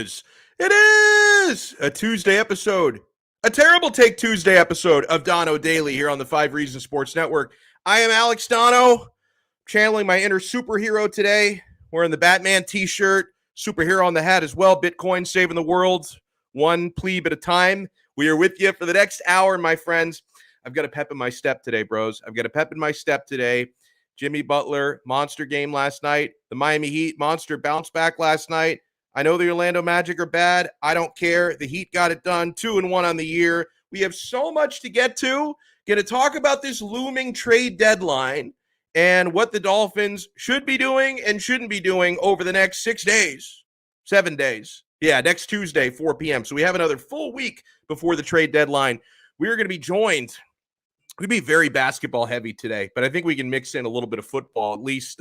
is. It is a Tuesday episode, a terrible take Tuesday episode of Donno Daily here on the 5 Reasons Sports Network. I am Alex Donno, channeling my inner superhero today, wearing the Batman t-shirt, superhero on the hat as well, Bitcoin saving the world, one plebe at a time. We are with you for the next hour, my friends. I've got a pep in my step today, bros. I've got a pep in my step today. Jimmy Butler, monster game last night. The Miami Heat, monster bounce back last night. I know the Orlando Magic are bad. I don't care. The Heat got it done. 2-1 on the year. We have so much to get to. Going to talk about this looming trade deadline and what the Dolphins should be doing and shouldn't be doing over the next 6 days, 7 days. Yeah, next Tuesday, 4 p.m. So we have another full week before the trade deadline. We are going to be joined. We'd be very basketball heavy today, but I think we can mix in a little bit of football, at least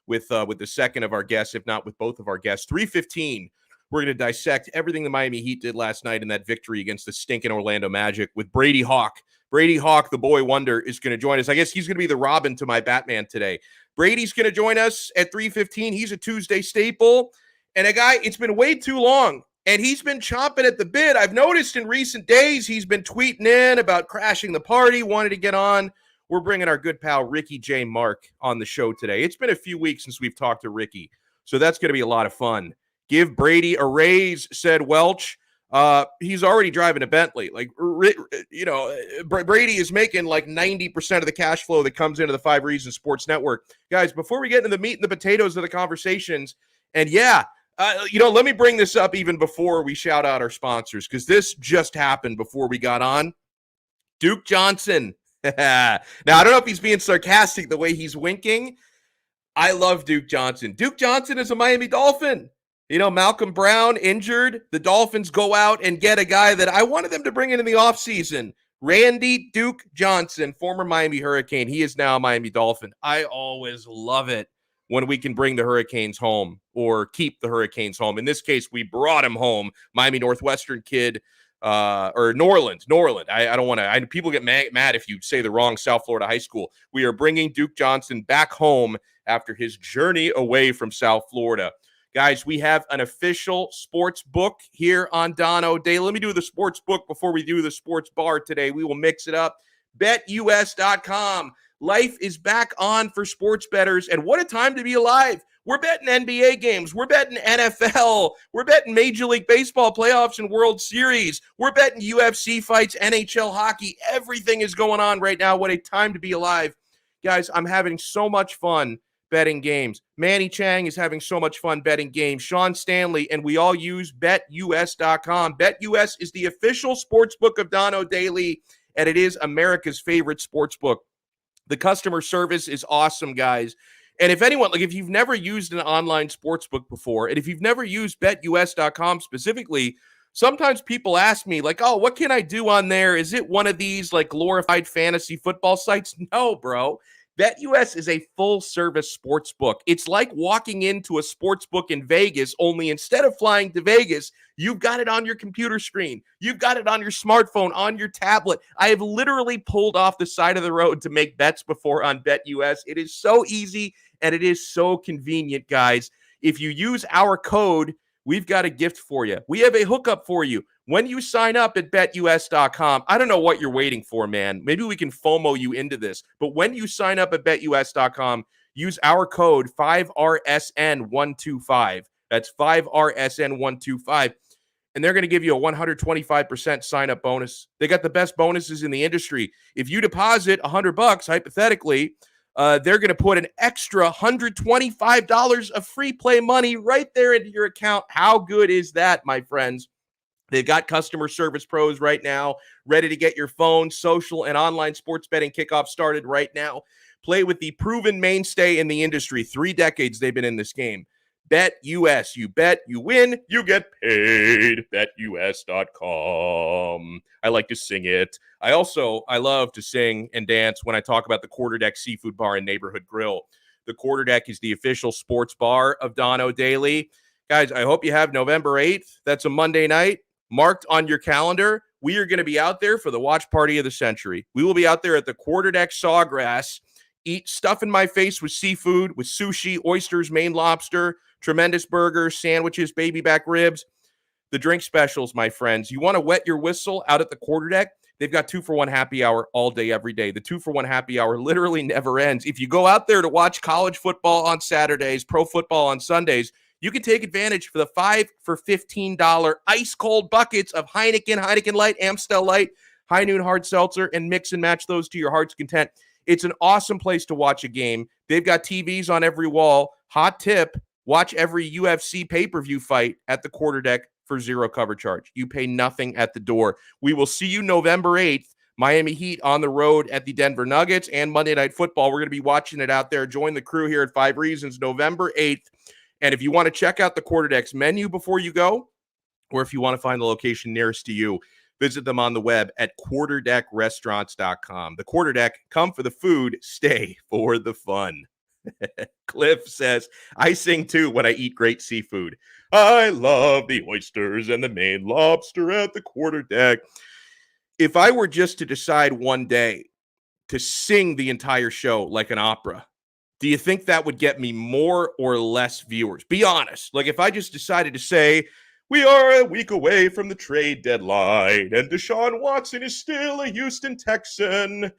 with the second of our guests, if not with both of our guests. 3:15, we're going to dissect everything the Miami Heat did last night in that victory against the stinking Orlando Magic with Brady Hawk. Brady Hawk, the boy wonder, is going to join us. I guess he's going to be the Robin to my Batman today. Brady's going to join us at 3:15. He's a Tuesday staple. And a guy, it's been way too long. And he's been chomping at the bit. I've noticed in recent days he's been tweeting in about crashing the party, wanted to get on. We're bringing our good pal Ricky J. Marc on the show today. It's been a few weeks since we've talked to Ricky, so that's going to be a lot of fun. Give Brady a raise, said Welch. He's already driving a Bentley. Brady is making like 90% of the cash flow that comes into the 5 Reasons Sports Network. Guys, before we get into the meat and the potatoes of the conversations, and let me bring this up even before we shout out our sponsors, because this just happened before we got on. Duke Johnson. Now, I don't know if he's being sarcastic the way he's winking. I love Duke Johnson. Duke Johnson is a Miami Dolphin. Malcolm Brown injured. The Dolphins go out and get a guy that I wanted them to bring in the offseason. Randy Duke Johnson, former Miami Hurricane. He is now a Miami Dolphin. I always love it when we can bring the Hurricanes home or keep the Hurricanes home. In this case, we brought him home. Miami Northwestern kid, or Norland. I don't want to, people get mad if you say the wrong South Florida high school. We are bringing Duke Johnson back home after his journey away from South Florida. Guys, we have an official sports book here on Donno Day. Let me do the sports book before we do the sports bar today. We will mix it up. BetUS.com. Life is back on for sports bettors, and what a time to be alive. We're betting NBA games. We're betting NFL. We're betting Major League Baseball playoffs and World Series. We're betting UFC fights, NHL hockey. Everything is going on right now. What a time to be alive. Guys, I'm having so much fun betting games. Manny Chang is having so much fun betting games. Sean Stanley, and we all use BetUS.com. BetUS is the official sports book of Donno Daily, and it is America's favorite sports book. The customer service is awesome, guys. And if anyone, if you've never used an online sports book before, and if you've never used BetUS.com specifically, sometimes people ask me, what can I do on there? Is it one of these, glorified fantasy football sites? No, bro. BetUS is a full-service sports book. It's like walking into a sports book in Vegas, only instead of flying to Vegas, you've got it on your computer screen. You've got it on your smartphone, on your tablet. I have literally pulled off the side of the road to make bets before on BetUS. It is so easy, and it is so convenient, guys. If you use our code, we've got a gift for you. We have a hookup for you. When you sign up at BetUS.com, I don't know what you're waiting for, man. Maybe we can FOMO you into this. But when you sign up at BetUS.com, use our code 5RSN125. That's 5RSN125. And they're going to give you a 125% sign-up bonus. They got the best bonuses in the industry. If you deposit $100, hypothetically, they're going to put an extra $125 of free play money right there into your account. How good is that, my friends? They've got customer service pros right now ready to get your phone, social, and online sports betting kickoff started right now. Play with the proven mainstay in the industry. 3 decades they've been in this game. BetUS. You bet, you win, you get paid. BetUS.com. I like to sing it. I love to sing and dance when I talk about the Quarterdeck Seafood Bar and Neighborhood Grill. The Quarterdeck is the official sports bar of Donno Daily. Guys, I hope you have November 8th. That's a Monday night. Marked on your calendar. We are going to be out there for the watch party of the century. We will be out there at the Quarterdeck Sawgrass, eat stuff in my face with seafood, with sushi, oysters, Maine lobster, tremendous burgers, sandwiches, baby back ribs. The drink specials, my friends. You want to wet your whistle out at the quarterdeck? They've got 2-for-1 happy hour all day, every day. The 2-for-1 happy hour literally never ends. If you go out there to watch college football on Saturdays, pro football on Sundays, you can take advantage for the 5 for $15 ice-cold buckets of Heineken Light, Amstel Light, High Noon Hard Seltzer, and mix and match those to your heart's content. It's an awesome place to watch a game. They've got TVs on every wall. Hot tip, watch every UFC pay-per-view fight at the quarterdeck for zero cover charge. You pay nothing at the door. We will see you November 8th, Miami Heat on the road at the Denver Nuggets, and Monday Night Football. We're going to be watching it out there. Join the crew here at 5 Reasons, November 8th. And if you want to check out the quarterdeck's menu before you go, or if you want to find the location nearest to you, visit them on the web at quarterdeckrestaurants.com. The Quarterdeck, come for the food, stay for the fun. Cliff says, I sing too when I eat great seafood. I love the oysters and the Maine lobster at the Quarterdeck. If I were just to decide one day to sing the entire show like an opera, do you think that would get me more or less viewers? Be honest. Like if I just decided to say, we are a week away from the trade deadline, and Deshaun Watson is still a Houston Texan.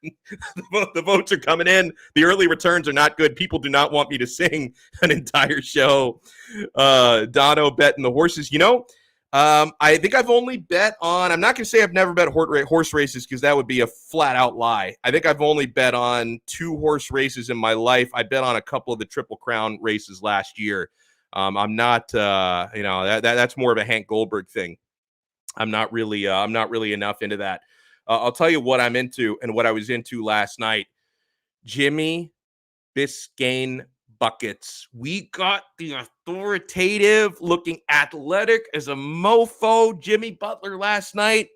The votes are coming in. The early returns are not good. People do not want me to sing an entire show. Donno betting the horses. I think I've only bet on, I'm not going to say I've never bet horse races because that would be a flat out lie. I think I've only bet on 2 horse races in my life. I bet on a couple of the Triple Crown races last year. I'm not, that's more of a Hank Goldberg thing. I'm not really enough into that. I'll tell you what I'm into and what I was into last night. Jimmy Biscayne buckets. We got the authoritative, looking athletic as a mofo Jimmy Butler last night,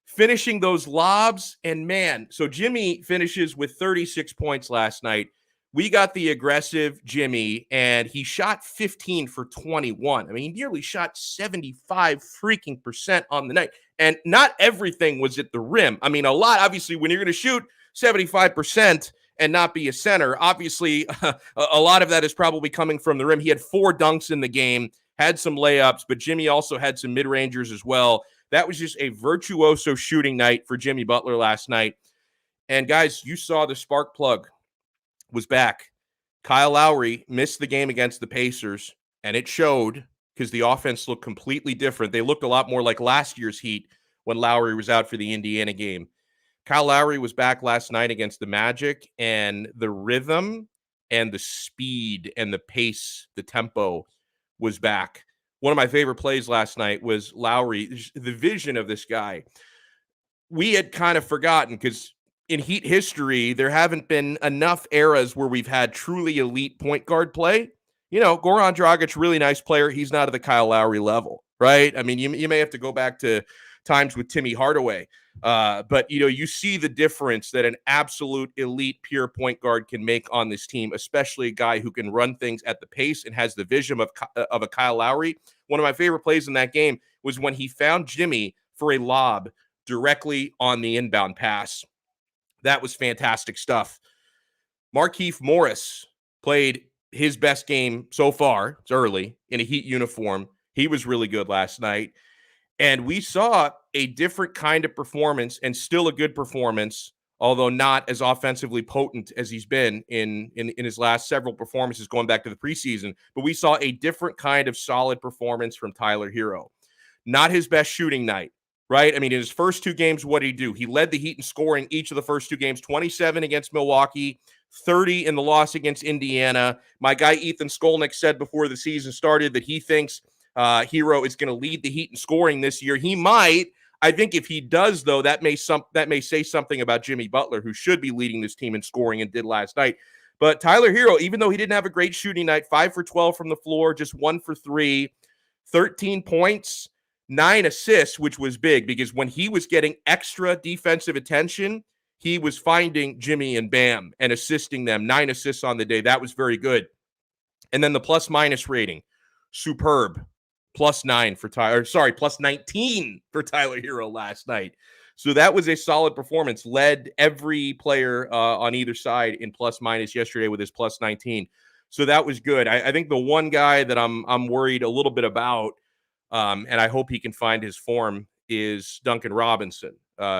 finishing those lobs. And man, so Jimmy finishes with 36 points last night. We got the aggressive Jimmy, and he shot 15 for 21. I mean, he nearly shot 75% on the night. And not everything was at the rim. I mean, a lot, obviously, when you're going to shoot 75% and not be a center, obviously, a lot of that is probably coming from the rim. He had 4 dunks in the game, had some layups, but Jimmy also had some mid-rangers as well. That was just a virtuoso shooting night for Jimmy Butler last night. And guys, you saw the spark plug was back. Kyle Lowry missed the game against the Pacers, and it showed because the offense looked completely different. They looked a lot more like last year's Heat when Lowry was out for the Indiana game. Kyle Lowry was back last night against the Magic, and the rhythm and the speed and the pace, the tempo was back. One of my favorite plays last night was Lowry, the vision of this guy. We had kind of forgotten because in Heat history, there haven't been enough eras where we've had truly elite point guard play. Goran Dragic, really nice player. He's not at the Kyle Lowry level, right? I mean, you may have to go back to times with Timmy Hardaway. But, you see the difference that an absolute elite pure point guard can make on this team, especially a guy who can run things at the pace and has the vision of a Kyle Lowry. One of my favorite plays in that game was when he found Jimmy for a lob directly on the inbound pass. That was fantastic stuff. Markieff Morris played his best game so far. It's early in a Heat uniform. He was really good last night. And we saw a different kind of performance and still a good performance, although not as offensively potent as he's been in his last several performances going back to the preseason. But we saw a different kind of solid performance from Tyler Hero. Not his best shooting night. Right? I mean, in his first 2 games, what did he do? He led the Heat in scoring each of the first 2 games, 27 against Milwaukee, 30 in the loss against Indiana. My guy Ethan Skolnick said before the season started that he thinks Hero is going to lead the Heat in scoring this year. He might. I think if he does, though, that may say something about Jimmy Butler, who should be leading this team in scoring and did last night. But Tyler Hero, even though he didn't have a great shooting night, 5 for 12 from the floor, just 1 for 3, 13 points, 9 assists, which was big because when he was getting extra defensive attention, he was finding Jimmy and Bam and assisting them. 9 assists on the day. That was very good. And then the plus-minus rating, superb. +9 for Tyler. Sorry, +19 for Tyler Hero last night. So that was a solid performance. Led every player on either side in plus-minus yesterday with his +19. So that was good. I think the one guy that I'm worried a little bit about and I hope he can find his form, is Duncan Robinson,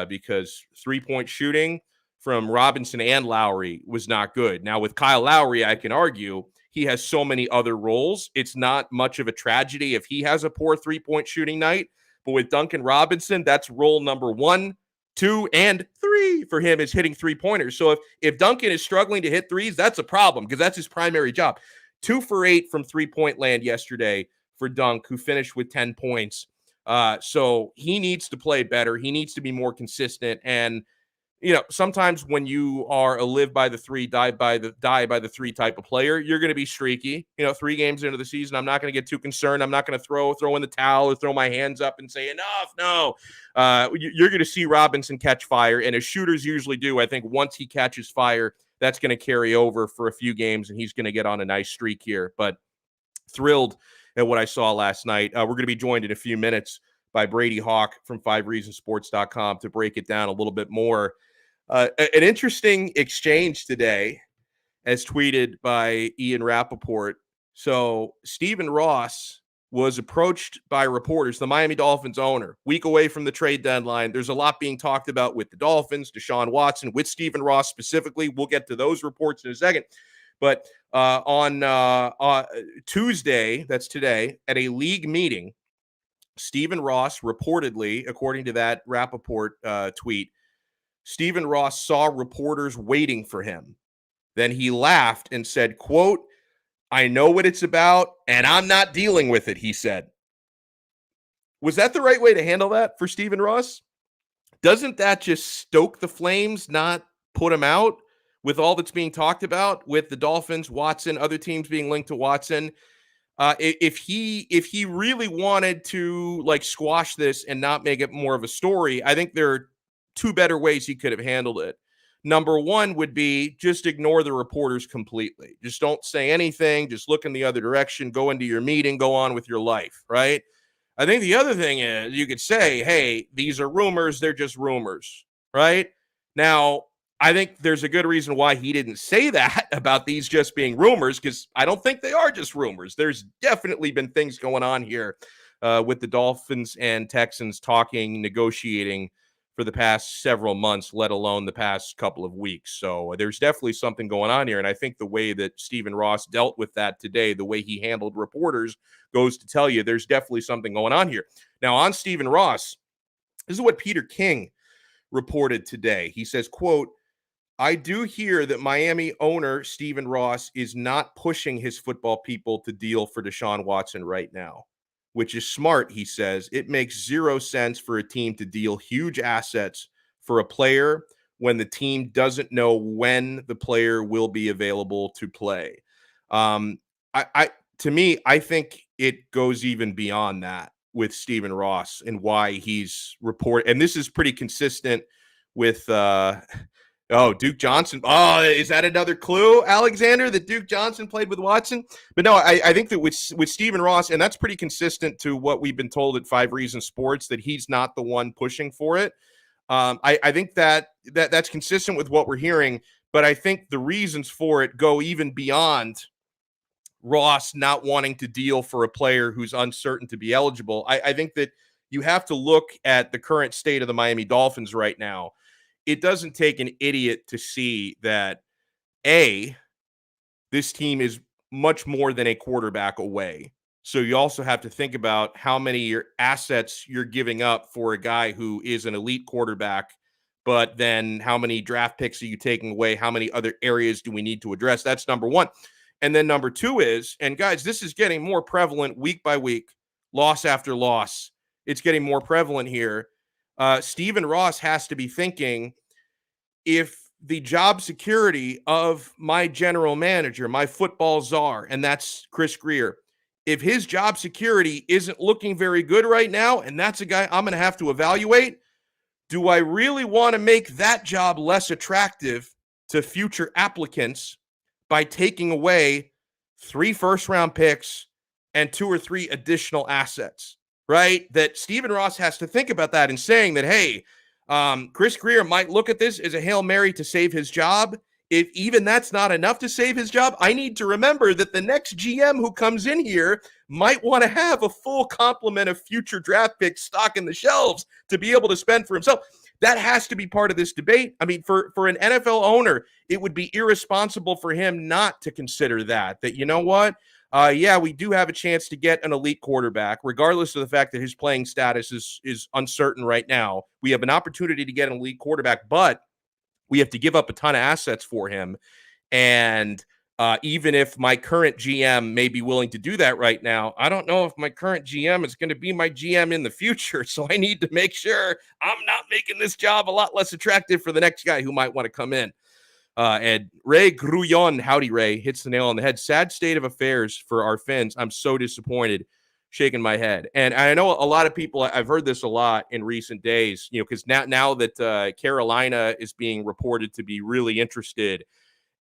because three-point shooting from Robinson and Lowry was not good. Now, with Kyle Lowry, I can argue he has so many other roles. It's not much of a tragedy if he has a poor three-point shooting night. But with Duncan Robinson, that's role number 1, 2, and 3 for him, is hitting three-pointers. So if Duncan is struggling to hit threes, that's a problem because that's his primary job. 2 for 8 from three-point land yesterday for Dunk, who finished with 10 points. So he needs to play better. He needs to be more consistent. And sometimes when you are a live by the 3, die by the 3 type of player, you're going to be streaky. 3 games into the season, I'm not going to get too concerned. I'm not going to throw in the towel or throw my hands up and say enough. No, you're going to see Robinson catch fire, and as shooters usually do, I think once he catches fire, that's going to carry over for a few games, and he's going to get on a nice streak here. But thrilled at what I saw last night. We're going to be joined in a few minutes by Brady Hawk from 5reasonsports.com to break it down a little bit more. An interesting exchange today, as tweeted by Ian Rappaport. So Stephen Ross was approached by reporters, the Miami Dolphins owner, week away from the trade deadline. There's a lot being talked about with the Dolphins, Deshaun Watson, with Stephen Ross specifically. We'll get to those reports in a second. But on Tuesday, that's today, at a league meeting, Stephen Ross reportedly, according to that Rappaport tweet, Stephen Ross saw reporters waiting for him. Then he laughed and said, quote, "I know what it's about, and I'm not dealing with it," he said. Was that the right way to handle that for Stephen Ross? Doesn't that just stoke the flames, not put him out, with all that's being talked about with the Dolphins, Watson, other teams being linked to Watson? If he really wanted to squash this and not make it more of a story, I think there are 2 better ways he could have handled it. Number 1 would be just ignore the reporters completely. Just don't say anything. Just look in the other direction. Go into your meeting. Go on with your life, right? I think the other thing is you could say, hey, these are rumors. They're just rumors, right? Now, I think there's a good reason why he didn't say that about these just being rumors, because I don't think they are just rumors. There's definitely been things going on here with the Dolphins and Texans talking, negotiating for the past several months, let alone the past couple of weeks. So there's definitely something going on here. And I think the way that Stephen Ross dealt with that today, the way he handled reporters, goes to tell you there's definitely something going on here. Now, on Stephen Ross, this is what Peter King reported today. He says, quote, "I do hear that Miami owner Stephen Ross is not pushing his football people to deal for Deshaun Watson right now, which is smart," he says. "It makes 0 sense for a team to deal huge assets for a player when the team doesn't know when the player will be available to play." To me, I think it goes even beyond that with Stephen Ross and why he's and this is pretty consistent with Duke Johnson. Oh, is that another clue, Alexander, that Duke Johnson played with Watson? But no, I think that with Stephen Ross, and that's pretty consistent to what we've been told at 5 Reasons Sports, that he's not the one pushing for it. I think that's consistent with what we're hearing, but I think the reasons for it go even beyond Ross not wanting to deal for a player who's uncertain to be eligible. I think that you have to look at the current state of the Miami Dolphins right now. It doesn't take an idiot to see that, A, this team is much more than a quarterback away. So you also have to think about how many your assets you're giving up for a guy who is an elite quarterback, but then how many draft picks are you taking away? How many other areas do we need to address? That's number 1. And then number 2 is, and guys, this is getting more prevalent week by week, loss after loss. It's getting more prevalent here. Stephen Ross has to be thinking, if the job security of my general manager, my football czar, and that's Chris Grier, if his job security isn't looking very good right now, and that's a guy I'm going to have to evaluate, do I really want to make that job less attractive to future applicants by taking away 3 first-round picks and 2 or 3 additional assets, right? That Stephen Ross has to think about that and saying that, hey, Chris Grier might look at this as a Hail Mary to save his job. If even that's not enough to save his job, I need to remember that the next GM who comes in here might want to have a full complement of future draft picks stocking the shelves to be able to spend for himself. That has to be part of this debate. I mean, for an NFL owner, it would be irresponsible for him not to consider that, you know what? Yeah, we do have a chance to get an elite quarterback, regardless of the fact that his playing status is uncertain right now. We have an opportunity to get an elite quarterback, but we have to give up a ton of assets for him. And even if my current GM may be willing to do that right now, I don't know if my current GM is going to be my GM in the future. So I need to make sure I'm not making this job a lot less attractive for the next guy who might want to come in. And Ray Grullon, howdy Ray, hits the nail on the head. Sad state of affairs for our Finns. I'm so disappointed, shaking my head. And I know a lot of people, I've heard this a lot in recent days, because now that Carolina is being reported to be really interested.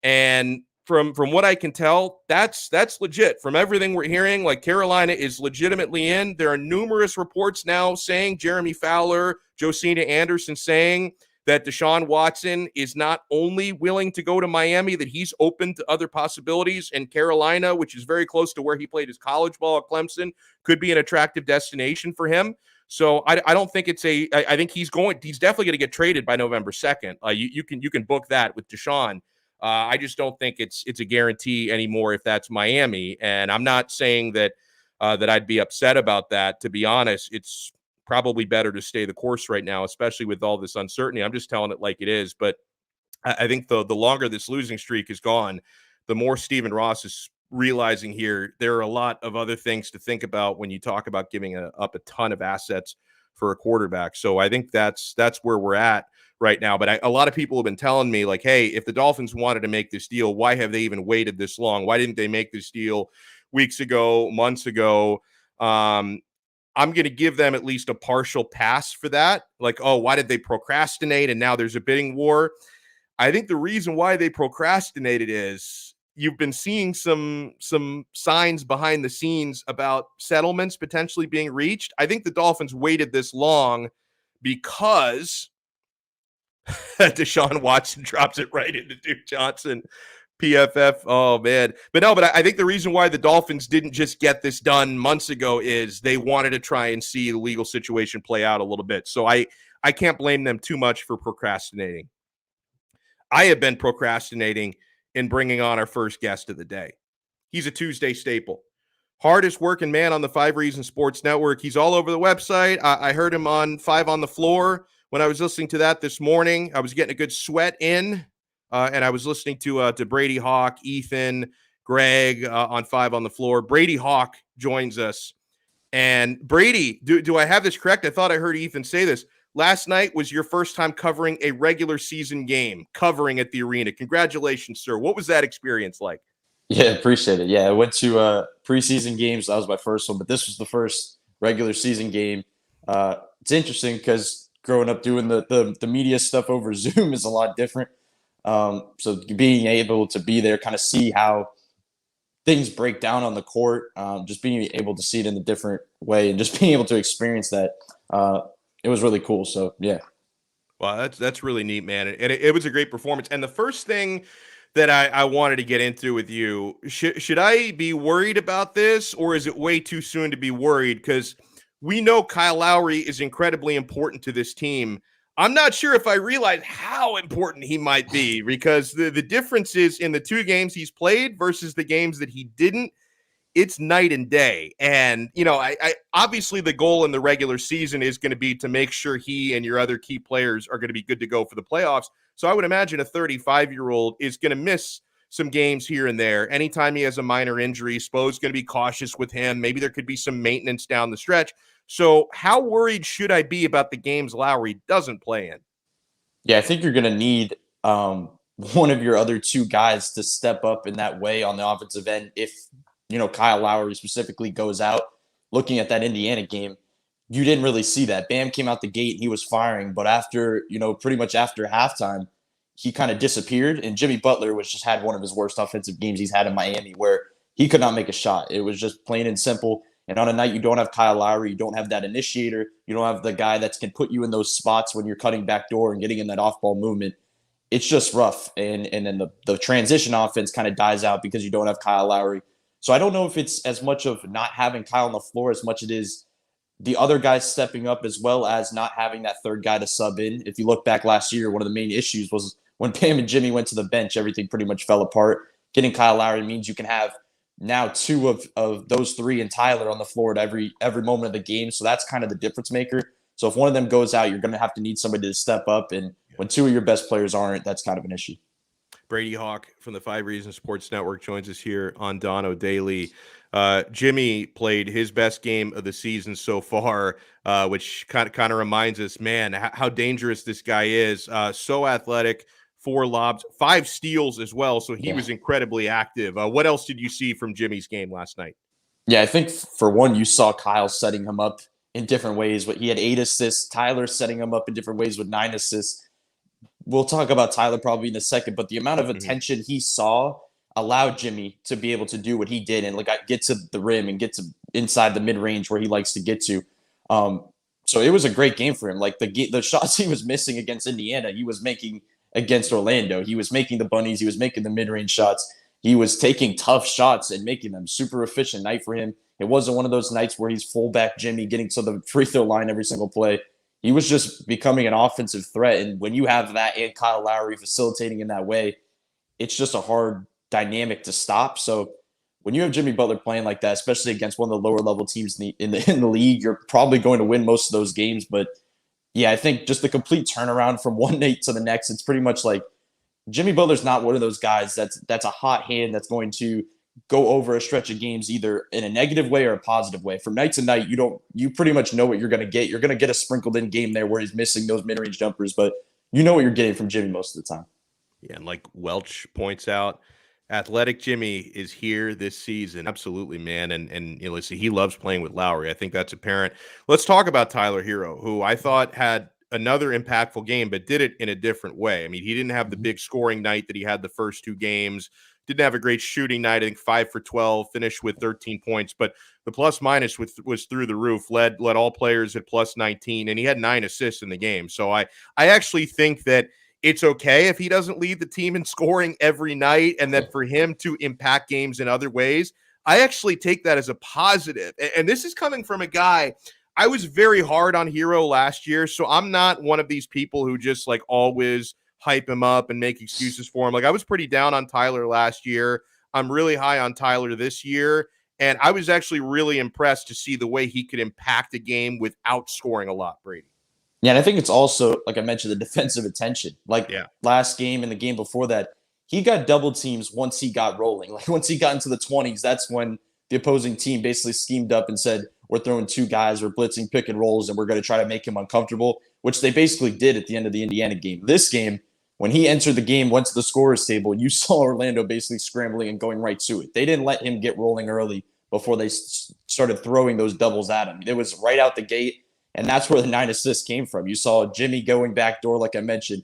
And from what I can tell, that's legit. From everything we're hearing, like Carolina is legitimately in. There are numerous reports now saying Jeremy Fowler, Josina Anderson saying that Deshaun Watson is not only willing to go to Miami, that he's open to other possibilities. And Carolina, which is very close to where he played his college ball at Clemson, could be an attractive destination for him. So I don't think I think he's definitely going to get traded by November 2nd. You can book that with Deshaun. I just don't think it's a guarantee anymore if that's Miami. And I'm not saying that I'd be upset about that. To be honest, it's probably better to stay the course right now, especially with all this uncertainty. I'm just telling it like it is. But I think the longer this losing streak is gone, the more Stephen Ross is realizing here there are a lot of other things to think about when you talk about giving up a ton of assets for a quarterback. So I think that's where we're at right now. But a lot of people have been telling me, like, hey, if the Dolphins wanted to make this deal, why have they even waited this long? Why didn't they make this deal weeks ago, months ago? I'm going to give them at least a partial pass for that. Like, oh, why did they procrastinate? And now there's a bidding war. I think the reason why they procrastinated is you've been seeing some signs behind the scenes about settlements potentially being reached. I think the Dolphins waited this long because Deshaun Watson drops it right into Duke Johnson. PFF. Oh, man. But I think the reason why the Dolphins didn't just get this done months ago is they wanted to try and see the legal situation play out a little bit. So I can't blame them too much for procrastinating. I have been procrastinating in bringing on our first guest of the day. He's a Tuesday staple. Hardest working man on the 5 Reasons Sports Network. He's all over the website. I heard him on 5 on the Floor. When I was listening to that this morning, I was getting a good sweat in. And I was listening to Brady Hawk, Ethan, Greg on 5 on the Floor. Brady Hawk joins us. And Brady, do I have this correct? I thought I heard Ethan say this. Last night was your first time covering a regular season game, covering at the arena. Congratulations, sir. What was that experience like? Yeah, appreciate it. Yeah, I went to preseason games. That was my first one, but this was the first regular season game. It's interesting because growing up doing the media stuff over Zoom is a lot different. So being able to be there, kind of see how things break down on the court, just being able to see it in a different way and just being able to experience that, it was really cool. So, yeah. Wow, that's really neat, man. And it was a great performance. And the first thing that I wanted to get into with you, should I be worried about this, or is it way too soon to be worried? Because we know Kyle Lowry is incredibly important to this team. I'm not sure if I realize how important he might be, because the difference is in the 2 games he's played versus the games that he didn't. It's night and day. And, I obviously the goal in the regular season is going to be to make sure he and your other key players are going to be good to go for the playoffs. So I would imagine a 35-year-old is going to miss some games here and there. Anytime he has a minor injury, Spo's going to be cautious with him. Maybe there could be some maintenance down the stretch. So how worried should I be about the games Lowry doesn't play in? Yeah, I think you're going to need one of your other 2 guys to step up in that way on the offensive end if, Kyle Lowry specifically goes out. Looking at that Indiana game, you didn't really see that. Bam came out the gate, he was firing, but after, pretty much after halftime, he kind of disappeared, and Jimmy Butler just had one of his worst offensive games he's had in Miami where he could not make a shot. It was just plain and simple. And on a night you don't have Kyle Lowry, you don't have that initiator, you don't have the guy that can put you in those spots when you're cutting back door and getting in that off-ball movement. It's just rough. And then the transition offense kind of dies out because you don't have Kyle Lowry. So I don't know if it's as much of not having Kyle on the floor as much it is the other guys stepping up, as well as not having that third guy to sub in. If you look back last year, one of the main issues was when Pam and Jimmy went to the bench, everything pretty much fell apart. Getting Kyle Lowry means you can have now two of those three and Tyler on the floor at every moment of the game. So that's kind of the difference maker. So if one of them goes out, you're going to have to need somebody to step up. And when two of your best players aren't, that's kind of an issue. Brady Hawk from the 5 Reasons Sports Network joins us here on Donno Daily. Jimmy played his best game of the season so far, which kind of reminds us, man, how dangerous this guy is. So athletic, 4 lobs, 5 steals as well. So he was incredibly active. What else did you see from Jimmy's game last night? Yeah, I think for one, you saw Kyle setting him up in different ways. But he had 8 assists. Tyler setting him up in different ways with 9 assists. We'll talk about Tyler probably in a second, but the amount of attention he saw allowed Jimmy to be able to do what he did and get to the rim and get to inside the mid range where he likes to get to. So it was a great game for him. Like the shots he was missing against Indiana, he was making against Orlando. He was making the bunnies. He was making the mid range shots. He was taking tough shots and making them. Super efficient night for him. It wasn't one of those nights where he's fullback Jimmy getting to the free throw line every single play. He was just becoming an offensive threat. And when you have that and Kyle Lowry facilitating in that way, it's just a hard dynamic to stop. So when you have Jimmy Butler playing like that, especially against one of the lower level teams in the league, you're probably going to win most of those games. But yeah, I think just the complete turnaround from one night to the next, it's pretty much like Jimmy Butler's not one of those guys that's a hot hand that's going to go over a stretch of games either in a negative way or a positive way. From night to night, you pretty much know what you're going to get. You're going to get a sprinkled in game there where he's missing those mid-range jumpers, but you know what you're getting from Jimmy most of the time. Yeah, and like Welch points out, athletic Jimmy is here this season. Absolutely, man. And you know, listen, he loves playing with Lowry. I think that's apparent. Let's talk about Tyler Hero, who I thought had another impactful game, but did it in a different way. I mean, he didn't have the big scoring night that he had the first 2 games. Didn't have a great shooting night. I think 5 for 12, finished with 13 points, but the plus minus was through the roof. Led all players at plus 19, and he had 9 assists in the game. So I actually think that it's okay if he doesn't lead the team in scoring every night, and that for him to impact games in other ways, I actually take that as a positive. And this is coming from a guy. I was very hard on Hero last year, so I'm not one of these people who just like always hype him up and make excuses for him. Like I was pretty down on Tyler last year. I'm really high on Tyler this year. And I was actually really impressed to see the way he could impact a game without scoring a lot, Brady. Yeah, and I think it's also, like I mentioned, the defensive attention. Last game and the game before that, he got double teams once he got rolling. Like once he got into the 20s, that's when the opposing team basically schemed up and said, we're throwing 2 guys, we're blitzing pick and rolls, and we're going to try to make him uncomfortable, which they basically did at the end of the Indiana game. This game, when he entered the game, went to the scorer's table, you saw Orlando basically scrambling and going right to it. They didn't let him get rolling early before they started throwing those doubles at him. It was right out the gate, and that's where the 9 assists came from. You saw Jimmy going backdoor, like I mentioned.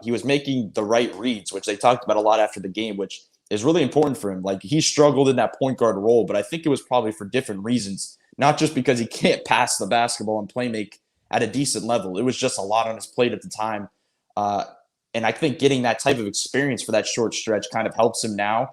He was making the right reads, which they talked about a lot after the game, which is really important for him. Like he struggled in that point guard role, but I think it was probably for different reasons, not just because he can't pass the basketball and play make at a decent level. It was just a lot on his plate at the time. And I think getting that type of experience for that short stretch kind of helps him now.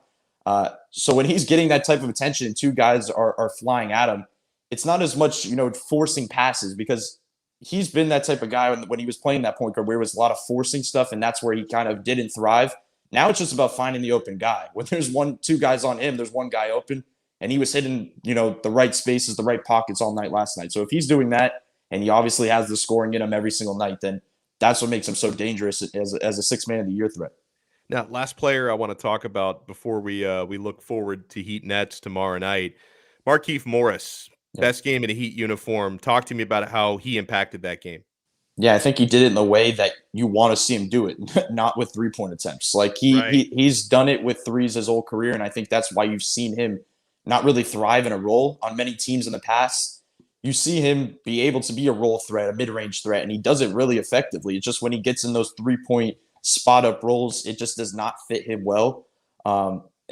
So when he's getting that type of attention and 2 guys are flying at him, it's not as much, forcing passes, because he's been that type of guy when he was playing that point guard where it was a lot of forcing stuff, and that's where he kind of didn't thrive. Now it's just about finding the open guy. When there's 2 guys on him, there's one guy open, and he was hitting, the right spaces, the right pockets all night last night. So if he's doing that, and he obviously has the scoring in him every single night, then that's what makes him so dangerous as a 6 man of the year threat. Now, last player I want to talk about before we look forward to Heat Nets tomorrow night, Markieff Morris. Yep. Best game in a Heat uniform. Talk to me about how he impacted that game. Yeah, I think he did it in the way that you want to see him do it, not with 3-point attempts. Like he's done it with threes his whole career, and I think that's why you've seen him not really thrive in a role on many teams in the past. You see him be able to be a role threat, a mid-range threat, and he does it really effectively. It's just when he gets in those 3-point spot-up roles, it just does not fit him well.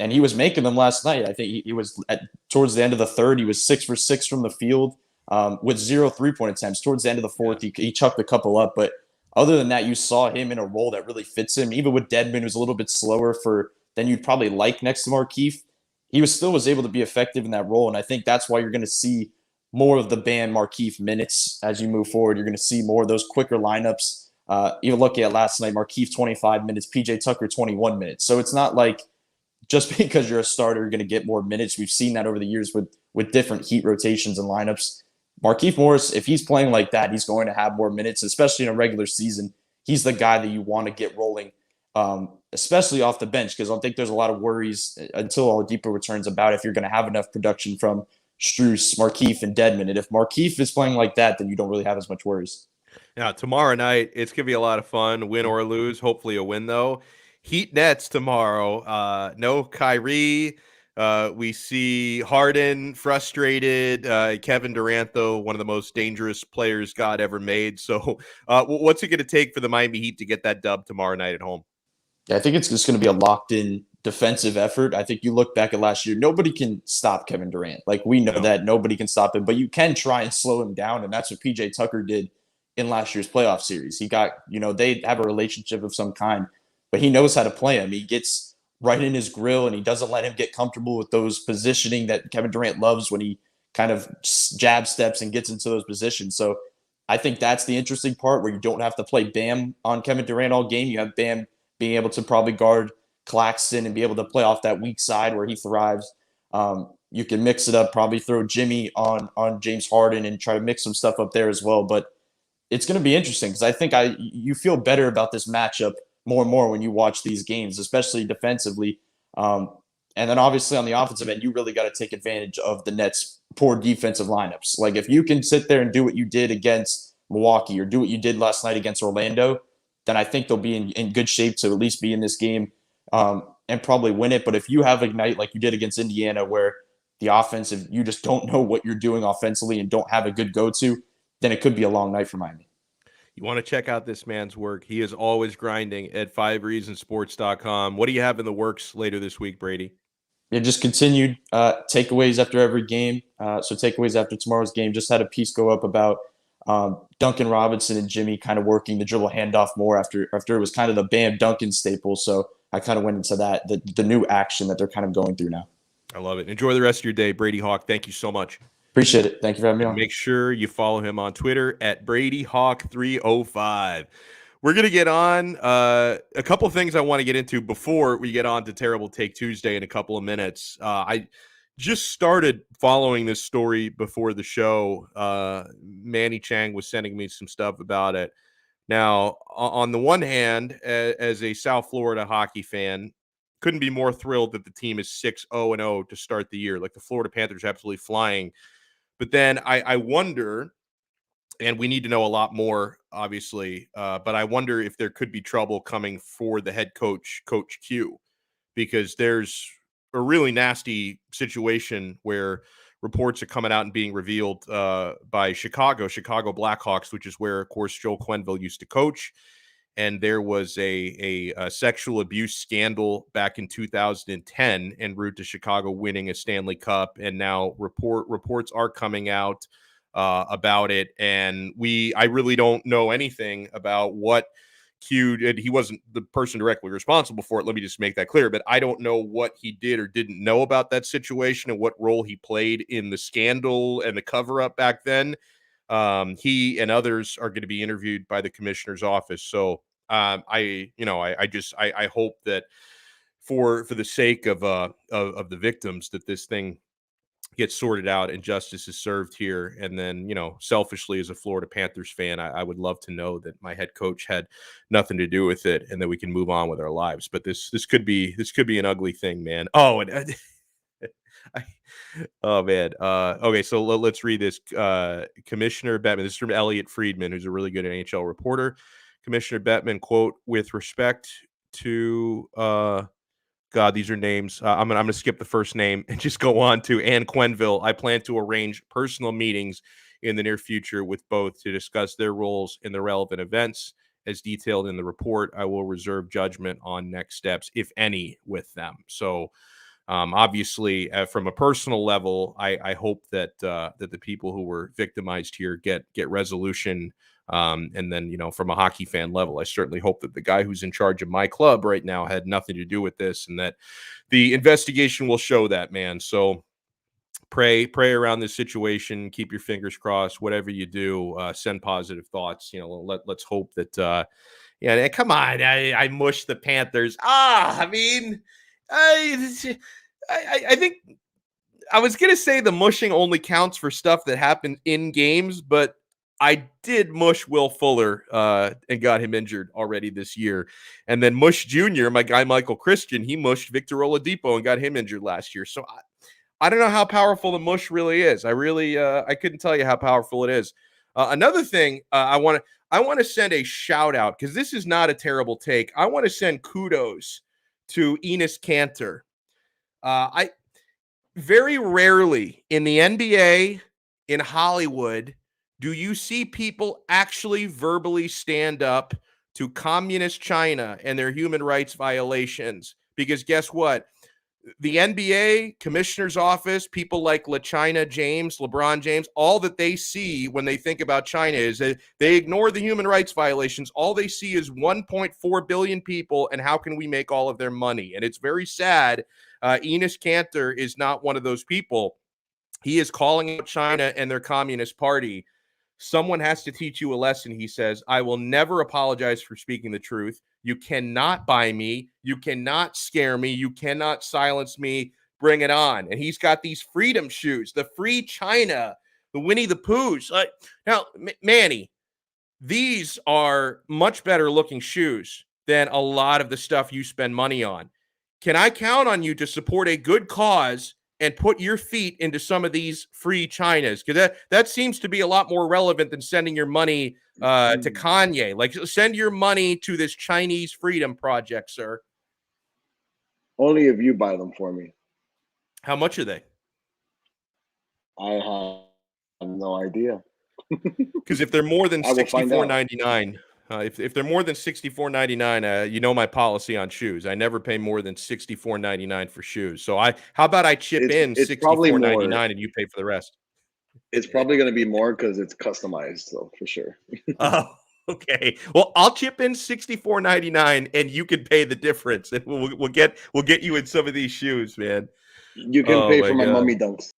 And he was making them last night. I think he was towards the end of the third. He was 6 for 6 from the field with 0 3-point attempts. Towards the end of the fourth, he chucked a couple up. But other than that, you saw him in a role that really fits him. Even with Dedmon, who's a little bit slower than you'd probably like next to Markieff, he was able to be effective in that role. And I think that's why you're going to see more of the Bam Markieff minutes as you move forward. You're going to see more of those quicker lineups. Even looking at last night, Markieff 25 minutes, PJ Tucker 21 minutes. So it's not like just because you're a starter, you're going to get more minutes. We've seen that over the years with different Heat rotations and lineups. Markieff Morris, if he's playing like that, he's going to have more minutes, especially in a regular season. He's the guy that you want to get rolling, especially off the bench, because I don't think there's a lot of worries until Oladipo returns about if you're going to have enough production from Strus, Markieff, and Dedmon. And if Markieff is playing like that, then you don't really have as much worries. Now, tomorrow night, it's going to be a lot of fun, win or lose. Hopefully a win, though. Heat Nets tomorrow. No Kyrie. We see Harden frustrated. Kevin Durant, though, one of the most dangerous players God ever made. So what's it going to take for the Miami Heat to get that dub tomorrow night at home? Yeah, I think it's just going to be a locked-in defensive effort. I think you look back at last year, nobody can stop Kevin Durant. Like, we know that nobody can stop him, but you can try and slow him down, and that's what PJ Tucker did in last year's playoff series. He got, they have a relationship of some kind, but he knows how to play him. He gets right in his grill, and he doesn't let him get comfortable with those positioning that Kevin Durant loves when he kind of jab steps and gets into those positions. So I think that's the interesting part, where you don't have to play Bam on Kevin Durant all game. You have Bam being able to probably guard Claxton and be able to play off that weak side where he thrives. You can mix it up, probably throw Jimmy on James Harden and try to mix some stuff up there as well. But it's going to be interesting, because I think you feel better about this matchup more and more when you watch these games, especially defensively. And then obviously on the offensive end, you really got to take advantage of the Nets' poor defensive lineups. Like, if you can sit there and do what you did against Milwaukee or do what you did last night against Orlando, then I think they'll be in good shape to at least be in this game and probably win it. But if you have a night like you did against Indiana, where the offensive, you just don't know what you're doing offensively and don't have a good go-to, then it could be a long night for Miami. You want to check out this man's work. He is always grinding at 5reasonsports.com. What do you have in the works later this week, Brady? Yeah, just continued takeaways after every game. So takeaways after tomorrow's game. Just had a piece go up about Duncan Robinson and Jimmy kind of working the dribble handoff more after it was kind of the Bam Duncan staple. So I kind of went into that, the new action that they're kind of going through now. I love it. Enjoy the rest of your day, Brady Hawk. Thank you so much. Appreciate it. Thank you for having me on. Make sure you follow him on Twitter at Brady Hawk 305. We're going to get on a couple of things I want to get into before we get on to Terrible Take Tuesday in a couple of minutes. I just started following this story before the show. Manny Chang was sending me some stuff about it. Now, on the one hand, as a South Florida hockey fan, couldn't be more thrilled that the team is 6-0-0 to start the year. Like, the Florida Panthers are absolutely flying. But then I wonder, and we need to know a lot more, obviously, but I wonder if there could be trouble coming for the head coach, Coach Q, because there's a really nasty situation where reports are coming out and being revealed by Chicago Blackhawks, which is where, of course, Joel Quenneville used to coach. And there was a sexual abuse scandal back in 2010 en route to Chicago winning a Stanley Cup. And now reports are coming out about it. And I really don't know anything about what Q did. He wasn't the person directly responsible for it. Let me just make that clear. But I don't know what he did or didn't know about that situation and what role he played in the scandal and the cover-up back then. He and others are going to be interviewed by the commissioner's office. So I hope that for the sake of the victims, that this thing gets sorted out and justice is served here. And then, selfishly, as a Florida Panthers fan, I would love to know that my head coach had nothing to do with it and that we can move on with our lives. But this could be an ugly thing, man. Oh, and oh man. Okay, so let's read this. Commissioner Bettman. This is from Elliot Friedman, who's a really good NHL reporter. Commissioner Bettman, quote, with respect to God, these are names. I'm gonna skip the first name and just go on to Ann Quenneville. I plan to arrange personal meetings in the near future with both to discuss their roles in the relevant events as detailed in the report. I will reserve judgment on next steps, if any, with them. So obviously, from a personal level, I hope that the people who were victimized here get resolution And then, from a hockey fan level, I certainly hope that the guy who's in charge of my club right now had nothing to do with this, and that the investigation will show that, man. So pray around this situation, keep your fingers crossed, whatever you do, send positive thoughts. Let's hope that, yeah, come on. I mush the Panthers. I mean, I think I was going to say the mushing only counts for stuff that happened in games, but I did mush Will Fuller and got him injured already this year. And then Mush Jr., my guy Michael Christian, he mushed Victor Oladipo and got him injured last year. So I don't know how powerful the mush really is. I couldn't tell you how powerful it is. Another thing I want to send a shout out, because this is not a terrible take. I want to send kudos to Enes Kanter. I very rarely in the NBA, in Hollywood, do you see people actually verbally stand up to communist China and their human rights violations. Because guess what? The NBA, commissioner's office, people like LeBron James, all that they see when they think about China is that they ignore the human rights violations. All they see is 1.4 billion people, and how can we make all of their money? And it's very sad. Enes Kanter is not one of those people. He is calling out China and their Communist Party. Someone has to teach you a lesson, he says. I will never apologize for speaking the truth. You cannot buy me. You cannot scare me. You cannot silence me. Bring it on. And he's got these freedom shoes, the Free China, the Winnie the Poohs. Now, Manny, these are much better looking shoes than a lot of the stuff you spend money on. Can I count on you to support a good cause and put your feet into some of these Free Chinas? Because that seems to be a lot more relevant than sending your money to Kanye. Like, send your money to this Chinese freedom project, sir. Only if you buy them for me. How much are they? I have no idea. Because if they're more than $64.99, if they're more than $64.99, you know my policy on shoes. I never pay more than $64.99 for shoes. So how about I chip in $64.99 and you pay for the rest? It's probably going to be more because it's customized, so for sure. Oh, okay. Well, I'll chip in $64.99 and you can pay the difference, and we'll get you in some of these shoes, man. You can pay for my mummy dunks.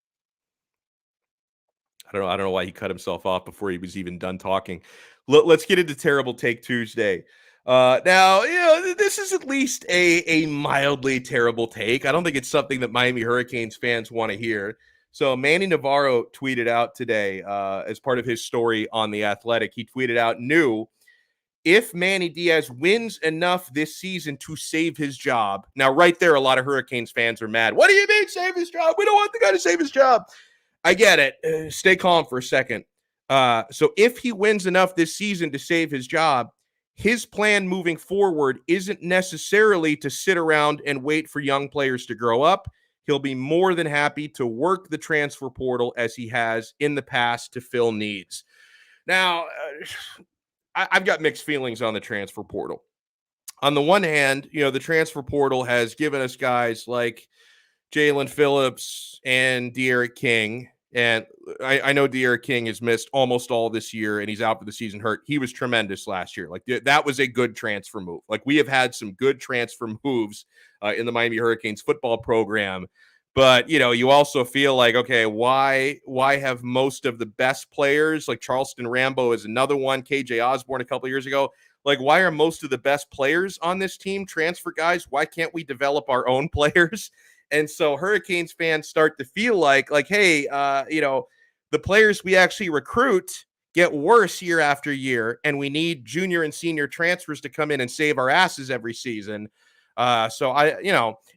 I don't know why he cut himself off before he was even done talking. Let's get into Terrible Take Tuesday. Now, this is at least a mildly terrible take. I don't think it's something that Miami Hurricanes fans want to hear. So Manny Navarro tweeted out today as part of his story on The Athletic. He tweeted out, if Manny Diaz wins enough this season to save his job. Now, right there, a lot of Hurricanes fans are mad. What do you mean save his job? We don't want the guy to save his job. I get it. Stay calm for a second. So if he wins enough this season to save his job, his plan moving forward isn't necessarily to sit around and wait for young players to grow up. He'll be more than happy to work the transfer portal as he has in the past to fill needs. Now, I've got mixed feelings on the transfer portal. On the one hand, the transfer portal has given us guys like Jalen Phillips and De'Aaron King. And I know De'Aaron King has missed almost all this year and he's out for the season hurt. He was tremendous last year. Like, that was a good transfer move. Like, we have had some good transfer moves in the Miami Hurricanes football program. But, you also feel like, okay, why have most of the best players, like Charleston Rambo is another one, KJ Osborne a couple of years ago, like, why are most of the best players on this team transfer guys? Why can't we develop our own players? And so Hurricanes fans start to feel like, hey, the players we actually recruit get worse year after year, and we need junior and senior transfers to come in and save our asses every season. And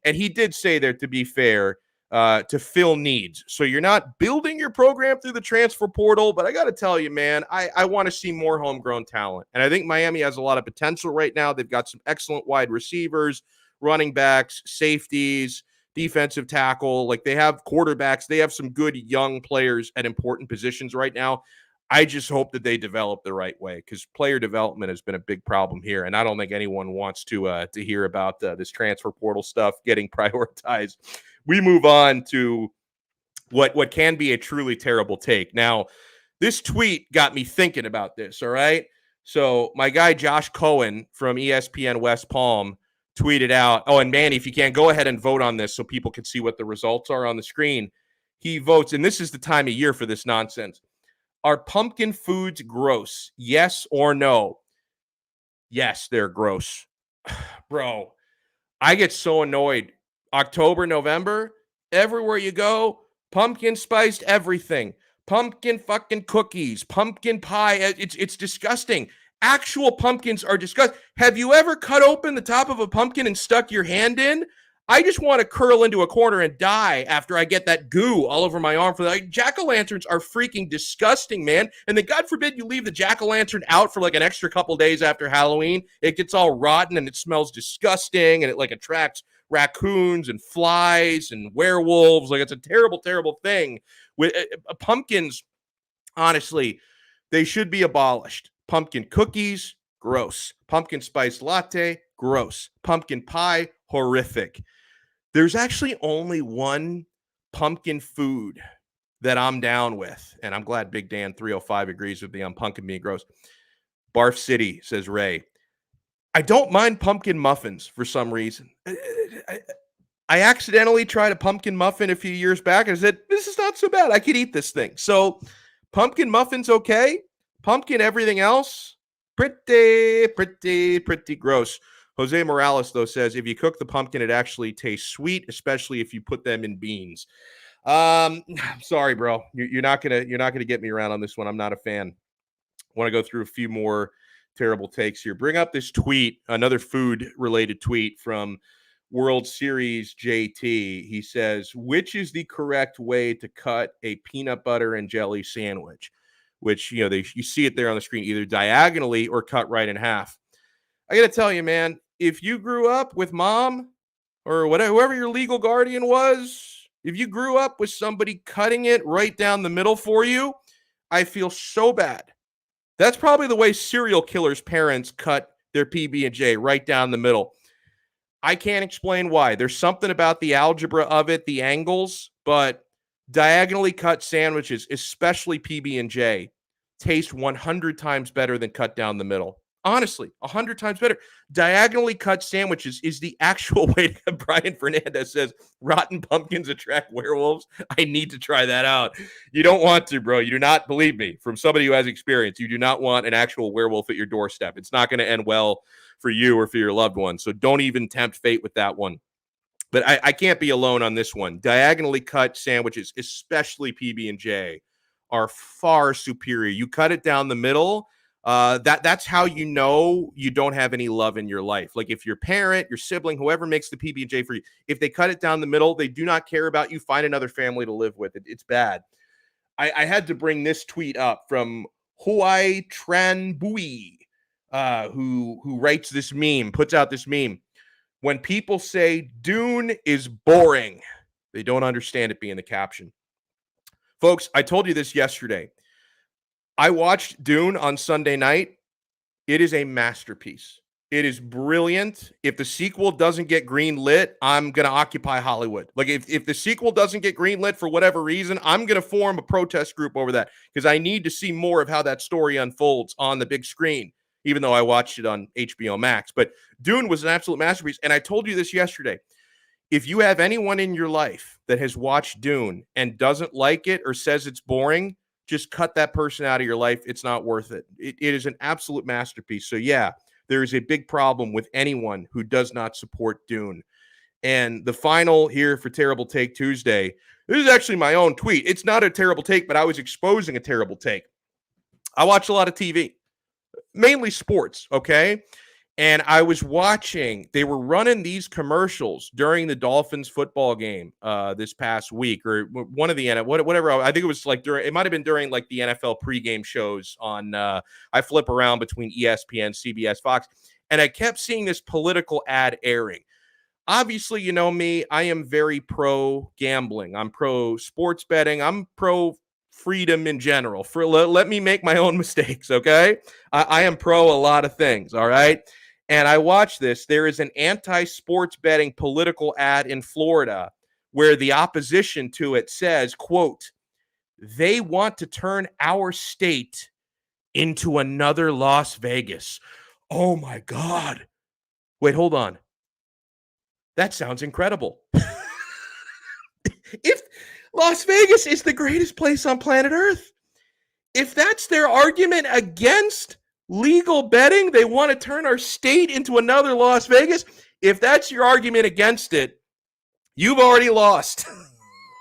he did say there, to be fair, to fill needs. So you're not building your program through the transfer portal, but I got to tell you, man, I want to see more homegrown talent. And I think Miami has a lot of potential right now. They've got some excellent wide receivers, running backs, safeties, defensive tackle. Like, they have quarterbacks. They have some good young players at important positions right now. I just hope that they develop the right way, because player development has been a big problem here. And I don't think anyone wants to hear about this transfer portal stuff getting prioritized. We move on to what can be a truly terrible take. Now, This tweet got me thinking about this, all right? So my guy Josh Cohen from ESPN West Palm tweeted out, oh, and Manny, if you can, go ahead and vote on this so people can see what the results are on the screen. He votes, and this is the time of year for this nonsense. Are pumpkin foods gross? Yes or no? Yes, they're gross. Bro, I get so annoyed. October, November, everywhere you go, pumpkin spiced everything. Pumpkin fucking cookies, pumpkin pie. It's disgusting. Actual pumpkins are disgusting. Have you ever cut open the top of a pumpkin and stuck your hand in? I just want to curl into a corner and die after I get that goo all over my arm. Like, jack-o'-lanterns are freaking disgusting, man. And then God forbid you leave the jack-o'-lantern out for like an extra couple days after Halloween. It gets all rotten and it smells disgusting and it like attracts raccoons and flies and werewolves. Like, it's a terrible, terrible thing. With pumpkins, honestly, they should be abolished. Pumpkin cookies, gross. Pumpkin spice latte, gross. Pumpkin pie, horrific. There's actually only one pumpkin food that I'm down with, and I'm glad Big Dan 305 agrees with me on pumpkin being gross. Barf City, says Ray. I don't mind pumpkin muffins for some reason. I accidentally tried a pumpkin muffin a few years back and I said, this is not so bad. I could eat this thing. So pumpkin muffins, okay. Pumpkin everything else, pretty gross. Jose Morales, though, says if you cook the pumpkin, it actually tastes sweet, especially if you put them in beans. Sorry, bro. You're not gonna get me around on this one. I'm not a fan. I want to go through a few more terrible takes here. Bring up this tweet, another food-related tweet from World Series JT. He says, which is the correct way to cut a peanut butter and jelly sandwich? Which, you see it there on the screen, either diagonally or cut right in half. I got to tell you, man, if you grew up with mom or whatever, whoever your legal guardian was, if you grew up with somebody cutting it right down the middle for you, I feel so bad. That's probably the way serial killers' parents cut their PB&J, right down the middle. I can't explain why. There's something about the algebra of it, the angles, but diagonally cut sandwiches, especially PB&J, taste 100 times better than cut down the middle. Honestly, 100 times better. Diagonally cut sandwiches is the actual way to. Brian Fernandez says, rotten pumpkins attract werewolves. I need to try that out. You don't want to, bro. You do not, believe me, from somebody who has experience, you do not want an actual werewolf at your doorstep. It's not going to end well for you or for your loved one. So don't even tempt fate with that one. But I can't be alone on this one. Diagonally cut sandwiches, especially PB&J, are far superior. You cut it down the middle. That's how you know you don't have any love in your life. Like if your parent, your sibling, whoever makes the PB&J for you, if they cut it down the middle, they do not care about you. Find another family to live with. It's bad. I had to bring this tweet up from Huai Tran Bui, who writes this meme, puts out this meme. When people say Dune is boring, they don't understand it being the caption. Folks, I told you this yesterday. I watched Dune on Sunday night. It is a masterpiece. It is brilliant. If the sequel doesn't get green lit, I'm going to occupy Hollywood. Like if the sequel doesn't get green lit for whatever reason, I'm going to form a protest group over that because I need to see more of how that story unfolds on the big screen, even though I watched it on HBO Max. But Dune was an absolute masterpiece. And I told you this yesterday. If you have anyone in your life that has watched Dune and doesn't like it or says it's boring, just cut that person out of your life. It's not worth it. It is an absolute masterpiece. So yeah, there is a big problem with anyone who does not support Dune. And the final here for Terrible Take Tuesday, this is actually my own tweet. It's not a terrible take, but I was exposing a terrible take. I watch a lot of TV, mainly sports, okay? And I was watching, they were running these commercials during the Dolphins football game this past week, or one of the whatever. I think it was like it might have been during like the NFL pregame shows on. I flip around between ESPN, CBS, Fox, and I kept seeing this political ad airing. Obviously, you know me, I am very pro gambling. I'm pro sports betting. I'm pro freedom in general. Let me make my own mistakes, okay? I am pro a lot of things, all right? And I watched this. There is an anti-sports betting political ad in Florida where the opposition to it says, quote, They want to turn our state into another Las Vegas. Oh my God. Wait, hold on. That sounds incredible. If Las Vegas is the greatest place on planet Earth, if that's their argument against legal betting, they want to turn our state into another Las Vegas. If that's your argument against it, you've already lost.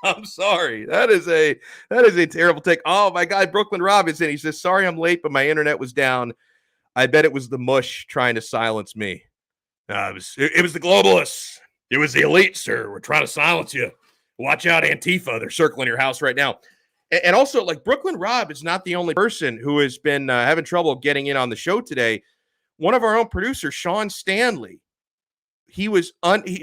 I'm sorry. That is a terrible take. Oh my God, Brooklyn Robinson. He says, sorry I'm late, but my internet was down. I bet it was the mush trying to silence me. It was the globalists. It was the elite, sir. We're trying to silence you. Watch out, Antifa. They're circling your house right now. And also, like, Brooklyn Rob is not the only person who has been having trouble getting in on the show today. One of our own producers, Sean Stanley,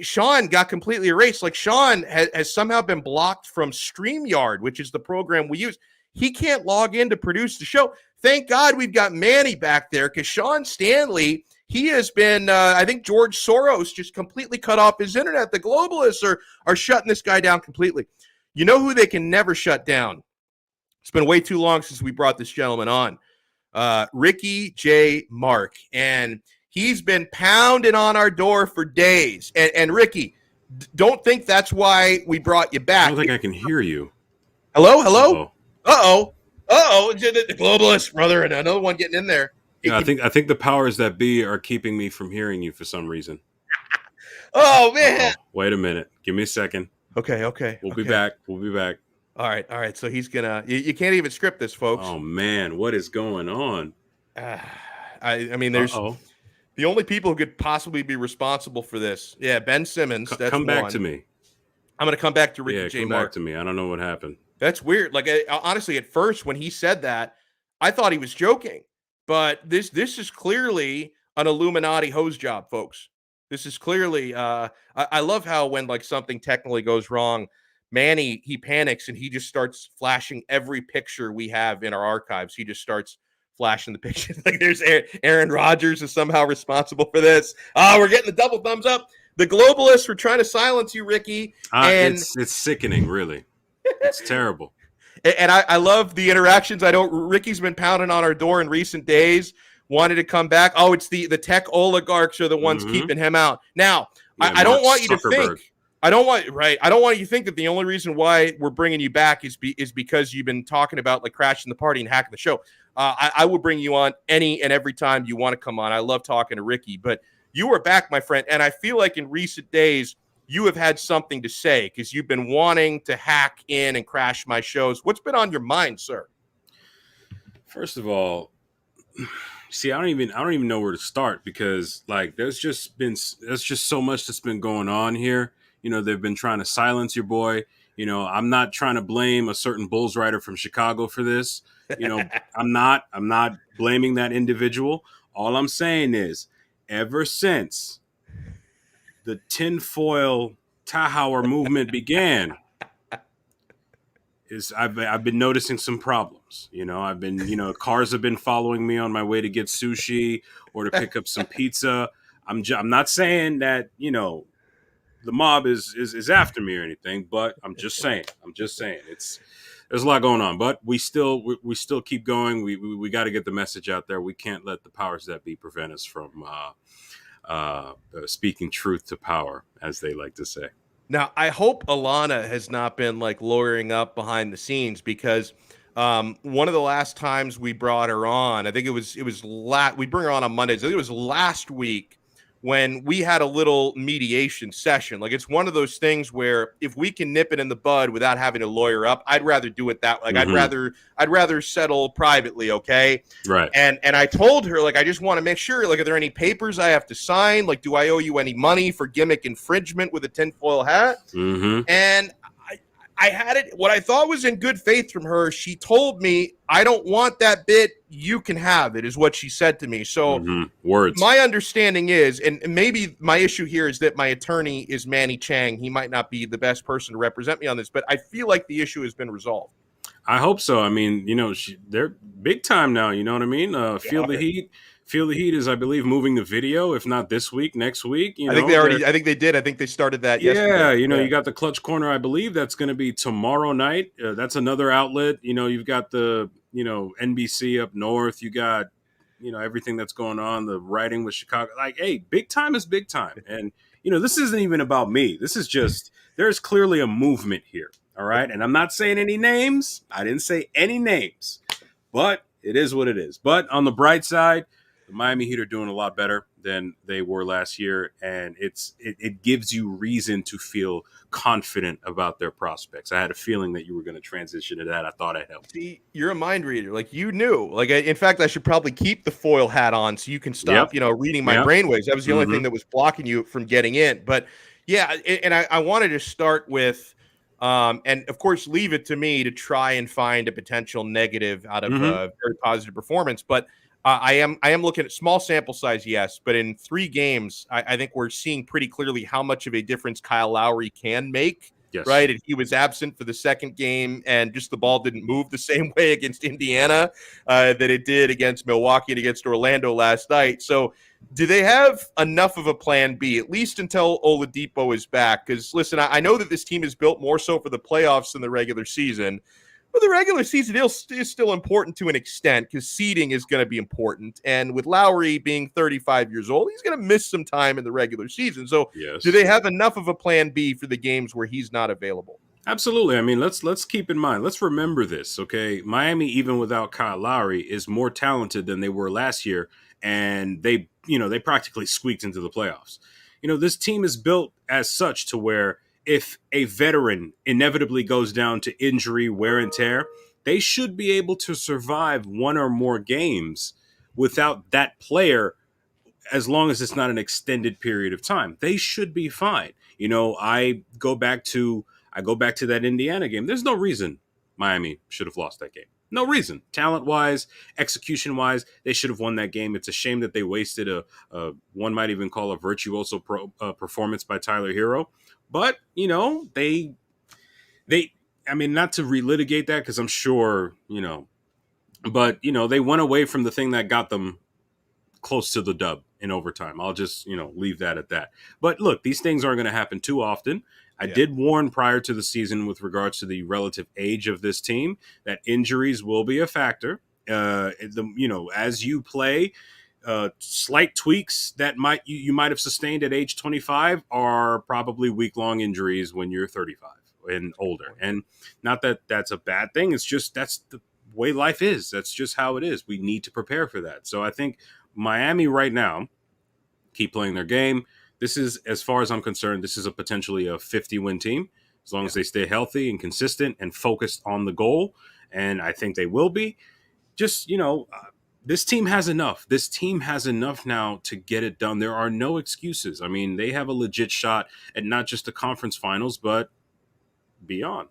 Sean got completely erased. Like, Sean has somehow been blocked from StreamYard, which is the program we use. He can't log in to produce the show. Thank God we've got Manny back there, because Sean Stanley, he has been, I think George Soros just completely cut off his internet. The globalists are shutting this guy down completely. You know who they can never shut down? It's been way too long since we brought this gentleman on. Ricky J. Marc. And he's been pounding on our door for days. And Ricky, don't think that's why we brought you back. I don't think I can hear you. Hello? Uh-oh. The globalists, brother, and another one getting in there. Yeah, I think the powers that be are keeping me from hearing you for some reason. Oh, man. Uh-oh. Wait a minute. Give me a second. Okay. We'll be back. All right. So he's gonna. You can't even script this, folks. Oh man, what is going on? I mean, there's the only people who could possibly be responsible for this. Yeah, Ben Simmons. That's come back one. to me. I'm gonna come back to Ricky J. Come Marc. back to me. I don't know what happened. That's weird. Like, honestly, at first when he said that, I thought he was joking. But this is clearly an Illuminati hose job, folks. This is clearly. I love how when like something technically goes wrong, Manny, he panics and he just starts flashing every picture we have in our archives. He just starts flashing the pictures. Like there's Aaron Rodgers is somehow responsible for this. We're getting the double thumbs up. The globalists were trying to silence you, Ricky. And it's sickening, really. It's terrible. And I love the interactions. I know Ricky's been pounding on our door in recent days, wanted to come back. Oh, it's the tech oligarchs are the ones keeping him out. Now, yeah, I don't want you to think. I don't want you to think that the only reason why we're bringing you back is because you've been talking about like crashing the party and hacking the show. I will bring you on any and every time you want to come on. I love talking to Ricky, but you are back, my friend. And I feel like in recent days, you have had something to say because you've been wanting to hack in and crash my shows. What's been on your mind, sir? First of all, see, I don't even know where to start because like there's just so much that's been going on here. You know, they've been trying to silence your boy. You know, I'm not trying to blame a certain Bulls writer from Chicago for this. You know, I'm not blaming that individual. All I'm saying is ever since the tinfoil Tahauer movement began, I've been noticing some problems. You know, cars have been following me on my way to get sushi or to pick up some pizza. I'm not saying that, you know, the mob is after me or anything, but I'm just saying there's a lot going on, but we still keep going. We got to get the message out there. We can't let the powers that be prevent us from speaking truth to power, as they like to say. Now, I hope Alana has not been like lawyering up behind the scenes because one of the last times we brought her on, I think we bring her on Mondays. I think it was last week when we had a little mediation session. Like it's one of those things where if we can nip it in the bud without having to lawyer up, I'd rather do it that way. Like I'd rather settle privately, okay? Right. And I told her, like, I just want to make sure, like, are there any papers I have to sign? Like, do I owe you any money for gimmick infringement with a tinfoil hat? Mm-hmm. And I had it, what I thought was in good faith from her. She told me, I don't want that bit. You can have it, is what she said to me. So words. My understanding is, and maybe my issue here is that my attorney is Manny Chang. He might not be the best person to represent me on this, but I feel like the issue has been resolved. I hope so. I mean, you know, they're big time now. You know what I mean? Feel the heat. Feel the Heat is, I believe, moving the video, if not this week, next week. I think they did. I think they started that Yeah, yesterday. you got the Clutch Corner, I believe that's going to be tomorrow night. That's another outlet. You've got the, NBC up north. You got, everything that's going on, the writing with Chicago. Like, hey, big time is big time. And, this isn't even about me. This is just, there's clearly a movement here. All right. And I'm not saying any names. I didn't say any names, but it is what it is. But on the bright side, the Miami Heat are doing a lot better than they were last year, and it gives you reason to feel confident about their prospects. I had a feeling that you were going to transition to that. I thought I'd help. See, you're a mind reader. Like, you knew. Like, in fact, I should probably keep the foil hat on so you can stop, reading my brainwaves. That was the only thing that was blocking you from getting in. But, yeah, and I wanted to start with and, of course, leave it to me to try and find a potential negative out of a very positive performance. But I am looking at small sample size, yes, but in 3 games, I think we're seeing pretty clearly how much of a difference Kyle Lowry can make. Yes. Right. And he was absent for the second game, and just the ball didn't move the same way against Indiana that it did against Milwaukee and against Orlando last night. So do they have enough of a plan B, at least until Oladipo is back? Because, listen, I know that this team is built more so for the playoffs than the regular season. But the regular season is still important to an extent because seeding is going to be important. And with Lowry being 35 years old, he's going to miss some time in the regular season. So do they have enough of a plan B for the games where he's not available? Absolutely. I mean, let's keep in mind, let's remember this, okay? Miami, even without Kyle Lowry, is more talented than they were last year. And they practically squeaked into the playoffs. This team is built as such to where if a veteran inevitably goes down to injury, wear and tear, they should be able to survive 1 or more games without that player, as long as it's not an extended period of time. They should be fine. I go back to that Indiana game. There's no reason Miami should have lost that game. No reason. Talent-wise, execution-wise, they should have won that game. It's a shame that they wasted one might even call a virtuoso performance by Tyler Hero. But, I mean, not to relitigate that because I'm sure, but, they went away from the thing that got them close to the dub in overtime. I'll just, leave that at that. But look, these things aren't going to happen too often. I did warn prior to the season with regards to the relative age of this team that injuries will be a factor. As you play, slight tweaks that you might have sustained at age 25 are probably week-long injuries when you're 35 and older. And not that that's a bad thing. It's just that's the way life is. That's just how it is. We need to prepare for that. So I think Miami right now keep playing their game. This is, as far as I'm concerned, this is a potentially a 50-win team as long as they stay healthy and consistent and focused on the goal. And I think they will be. Just, this team has enough. This team has enough now to get it done. There are no excuses. I mean, they have a legit shot at not just the conference finals, but beyond.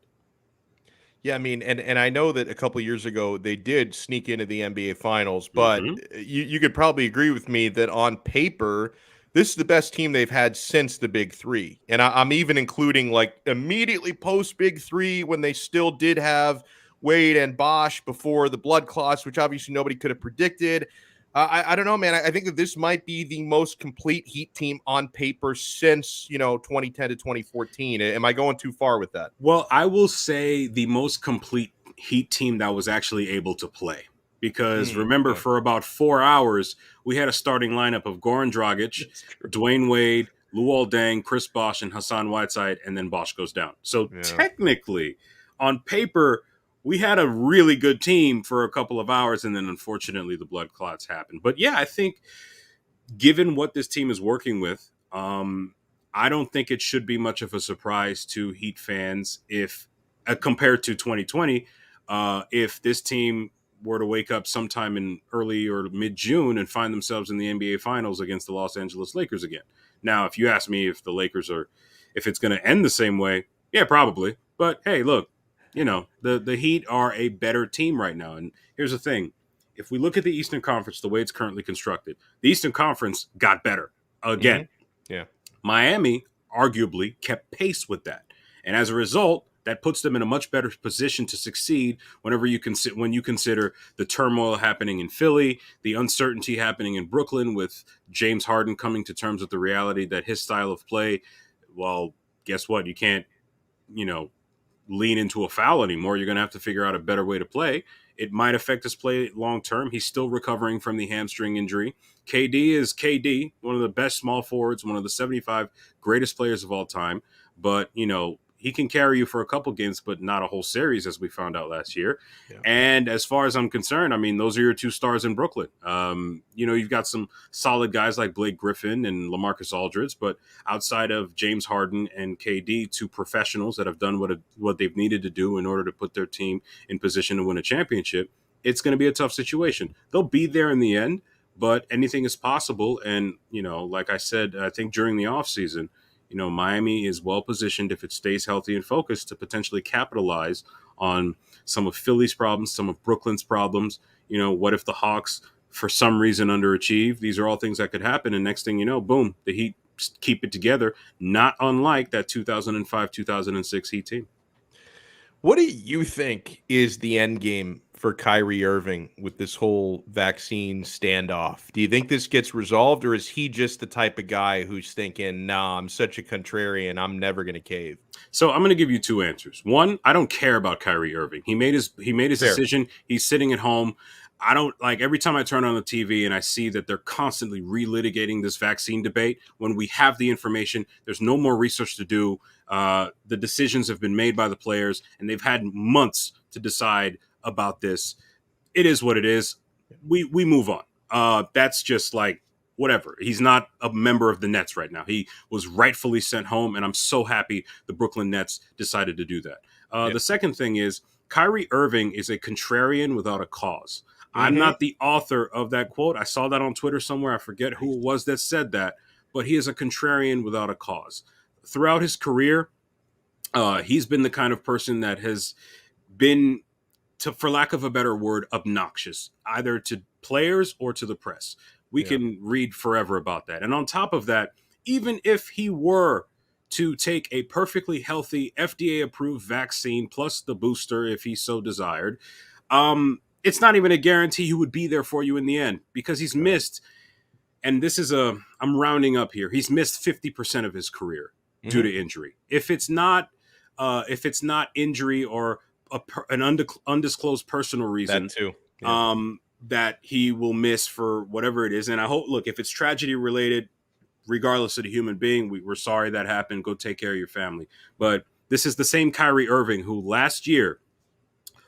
Yeah, I mean, and I know that a couple of years ago they did sneak into the NBA finals, but you could probably agree with me that on paper, this is the best team they've had since the Big Three. And I'm even including like immediately post Big Three when they still did have Wade and Bosch before the blood clots, which obviously nobody could have predicted. I don't know, man. I think that this might be the most complete Heat team on paper since, 2010 to 2014. Am I going too far with that? Well, I will say the most complete Heat team that was actually able to play. Because remember, for about 4 hours, we had a starting lineup of Goran Dragic, Dwayne Wade, Luol Deng, Chris Bosh, and Hassan Whiteside, and then Bosh goes down. So technically, on paper, we had a really good team for a couple of hours, and then unfortunately the blood clots happened. But yeah, I think given what this team is working with, I don't think it should be much of a surprise to Heat fans if, compared to 2020, if this team were to wake up sometime in early or mid-June and find themselves in the NBA Finals against the Los Angeles Lakers again. Now, if you ask me if it's going to end the same way, yeah, probably. But hey, look, the Heat are a better team right now. And here's the thing. If we look at the Eastern Conference, the way it's currently constructed, the Eastern Conference got better again. Yeah. Miami arguably kept pace with that. And as a result, that puts them in a much better position to succeed when you consider the turmoil happening in Philly, the uncertainty happening in Brooklyn with James Harden coming to terms with the reality that his style of play, well, guess what? You can't, lean into a foul anymore. You're going to have to figure out a better way to play. It might affect his play long term. He's still recovering from the hamstring injury. KD is KD, one of the best small forwards, one of the 75 greatest players of all time. But, he can carry you for a couple games, but not a whole series, as we found out last year. Yeah. And as far as I'm concerned, those are your two stars in Brooklyn. You've got some solid guys like Blake Griffin and LaMarcus Aldridge, but outside of James Harden and KD, two professionals that have done what they've needed to do in order to put their team in position to win a championship, it's going to be a tough situation. They'll be there in the end, but anything is possible. And, like I said, I think during the offseason, Miami is well positioned if it stays healthy and focused to potentially capitalize on some of Philly's problems, some of Brooklyn's problems. What if the Hawks, for some reason, underachieve? These are all things that could happen. And next thing you know, boom, the Heat keep it together, not unlike that 2005-2006 Heat team. What do you think is the end game for Kyrie Irving with this whole vaccine standoff? Do you think this gets resolved, or is he just the type of guy who's thinking, nah, I'm such a contrarian, I'm never going to cave? So I'm going to give you two answers. One, I don't care about Kyrie Irving. He made his decision. He's sitting at home. I don't every time I turn on the TV and I see that they're constantly relitigating this vaccine debate when we have the information, there's no more research to do. The decisions have been made by the players and they've had months to decide about this. It is what it is. We move on. That's just whatever. He's not a member of the Nets right now. He was rightfully sent home, and I'm so happy the Brooklyn Nets decided to do that. The second thing is Kyrie Irving is a contrarian without a cause. I'm not the author of that quote. I saw that on Twitter somewhere. I forget who it was that said that, but he is a contrarian without a cause. Throughout his career, he's been the kind of person that has been, for lack of a better word, obnoxious, either to players or to the press. We can read forever about that. And on top of that, even if he were to take a perfectly healthy FDA-approved vaccine plus the booster, if he so desired, it's not even a guarantee he would be there for you in the end, because he's missed, and I'm rounding up here, he's missed 50% of his career due to injury. If it's not injury or an undisclosed personal reason, that too. That he will miss for whatever it is. And I hope, look, if it's tragedy related, regardless of the human being, we're sorry that happened. Go take care of your family. But this is the same Kyrie Irving who last year,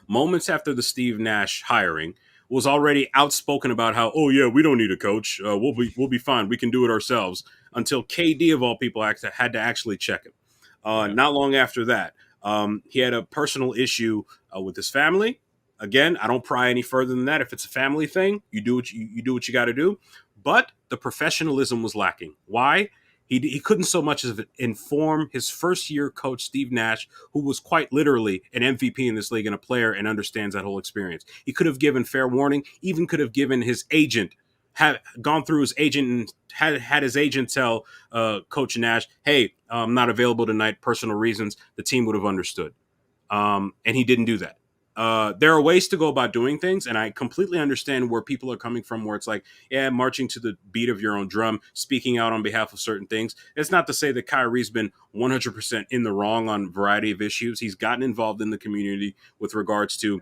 moments after the Steve Nash hiring, was already outspoken about how, oh yeah, we don't need a coach. We'll be fine. We can do it ourselves. Until KD of all people had to actually check him. Not long after that, he had a personal issue with his family. Again, I don't pry any further than that. If it's a family thing, you do what you got to do. But the professionalism was lacking. Why? He couldn't so much as inform his first-year coach, Steve Nash, who was quite literally an MVP in this league and a player and understands that whole experience. He could have given fair warning, even could have given his agent, had gone through his agent and had his agent tell Coach Nash, hey, I'm not available tonight, personal reasons. The team would have understood. And he didn't do that. There are ways to go about doing things, and I completely understand where people are coming from, where it's like, yeah, marching to the beat of your own drum, speaking out on behalf of certain things. It's not to say that Kyrie's been 100% in the wrong on a variety of issues. He's gotten involved in the community with regards to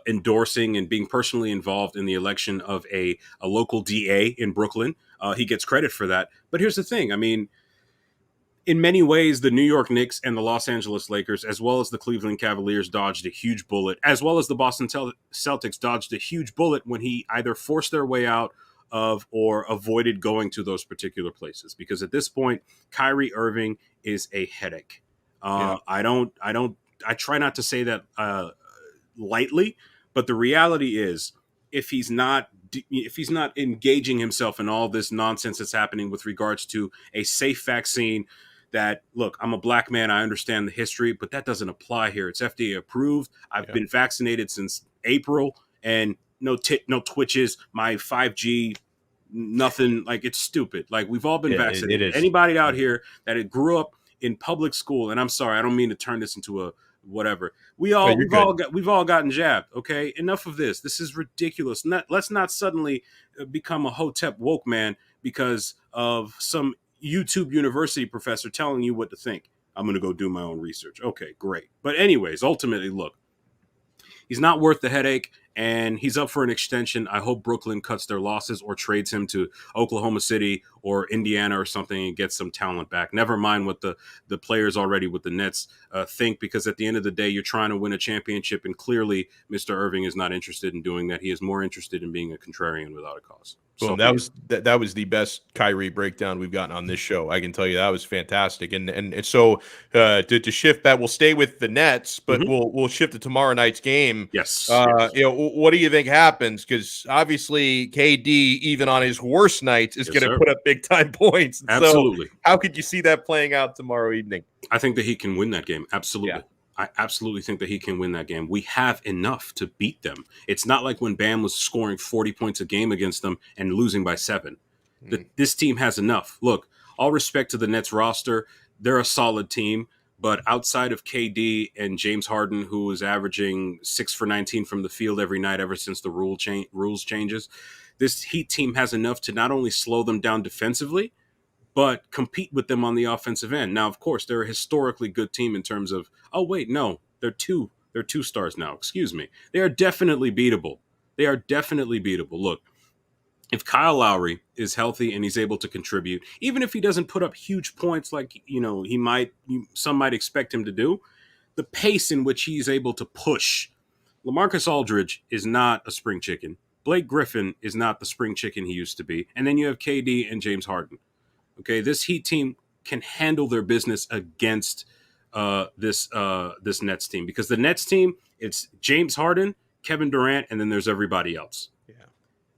endorsing and being personally involved in the election of a local DA in Brooklyn. He gets credit for that. But here's the thing. In many ways, the New York Knicks and the Los Angeles Lakers, as well as the Cleveland Cavaliers, dodged a huge bullet, as well as the Boston Celtics dodged a huge bullet when he either forced their way out of or avoided going to those particular places. Because at this point, Kyrie Irving is a headache. I try not to say that lightly, but the reality is, if he's not engaging himself in all this nonsense that's happening with regards to a safe vaccine, that, look, I'm a black man, I understand the history, but that doesn't apply here. It's FDA approved. I've been vaccinated since April, and no twitches, my 5G, nothing. Like, it's stupid. Like, we've all been vaccinated. Anybody out here that grew up in public school, and I'm sorry, I don't mean to turn this into a whatever. We've all gotten jabbed. Okay, enough of this. This is ridiculous. Let's not suddenly become a Hotep woke man because of some YouTube university professor telling you what to think. I'm going to go do my own research. Okay, great. But anyways, ultimately, look, he's not worth the headache, and he's up for an extension. I hope Brooklyn cuts their losses or trades him to Oklahoma City or Indiana or something and gets some talent back. Never mind what the players already with the Nets think, because at the end of the day, you're trying to win a championship, and clearly Mr. Irving is not interested in doing that. He is more interested in being a contrarian without a cause. Boom. That was the best Kyrie breakdown we've gotten on this show. I can tell you that was fantastic. And so to shift that, we'll stay with the Nets, but we'll shift to tomorrow night's game. Yes. What do you think happens? Because obviously KD, even on his worst nights, is going to put up big time points. Absolutely. So how could you see that playing out tomorrow evening? I think that he can win that game. Absolutely. Yeah. I absolutely think that he can win that game. We have enough to beat them. It's not like when Bam was scoring 40 points a game against them and losing by 7. This team has enough. Look, all respect to the Nets roster. They're a solid team, but outside of KD and James Harden, who is averaging 6 for 19 from the field every night ever since the rules changes, this Heat team has enough to not only slow them down defensively, but compete with them on the offensive end. Now, of course, they're a historically good team in terms of, they're two stars now. Excuse me. They are definitely beatable. Look, if Kyle Lowry is healthy and he's able to contribute, even if he doesn't put up huge points like, some might expect him to do, the pace in which he's able to push. LaMarcus Aldridge is not a spring chicken. Blake Griffin is not the spring chicken he used to be. And then you have KD and James Harden. Okay, this Heat team can handle their business against this Nets team, because the Nets team, it's James Harden, Kevin Durant, and then there's everybody else. Yeah.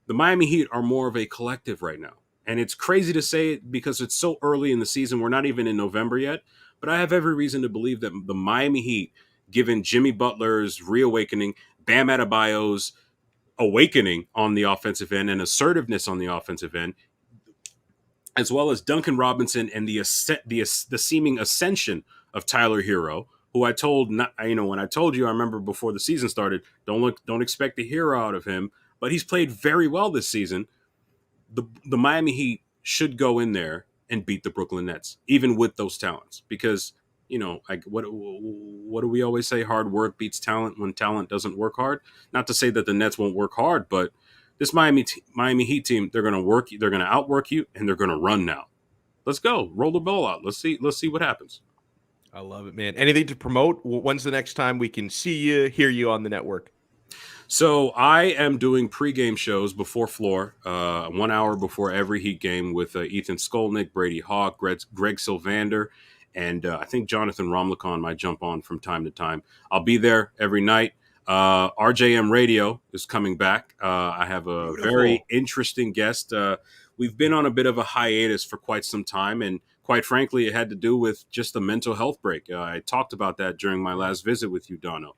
The Miami Heat are more of a collective right now. And it's crazy to say it because it's so early in the season. We're not even in November yet. But I have every reason to believe that the Miami Heat, given Jimmy Butler's reawakening, Bam Adebayo's awakening on the offensive end and assertiveness on the offensive end, as well as Duncan Robinson and the seeming ascension of Tyler Hero, who I told, when I told you, I remember before the season started, don't expect the hero out of him, but he's played very well this season. The Miami Heat should go in there and beat the Brooklyn Nets, even with those talents, because what do we always say? Hard work beats talent when talent doesn't work hard. Not to say that the Nets won't work hard, but this Miami Heat team, they're going to work. They're going to outwork you, and they're going to run now. Let's go. Roll the ball out. Let's see what happens. I love it, man. Anything to promote? When's the next time we can see you, hear you on the network? So I am doing pregame shows before floor, 1 hour before every Heat game with Ethan Skolnick, Brady Hawk, Greg Sylvander, and I think Jonathan Romlicon might jump on from time to time. I'll be there every night. RJM Radio is coming back. I have a very interesting guest. We've been on a bit of a hiatus for quite some time, and quite frankly, it had to do with just a mental health break. I talked about that during my last visit with you, Donno.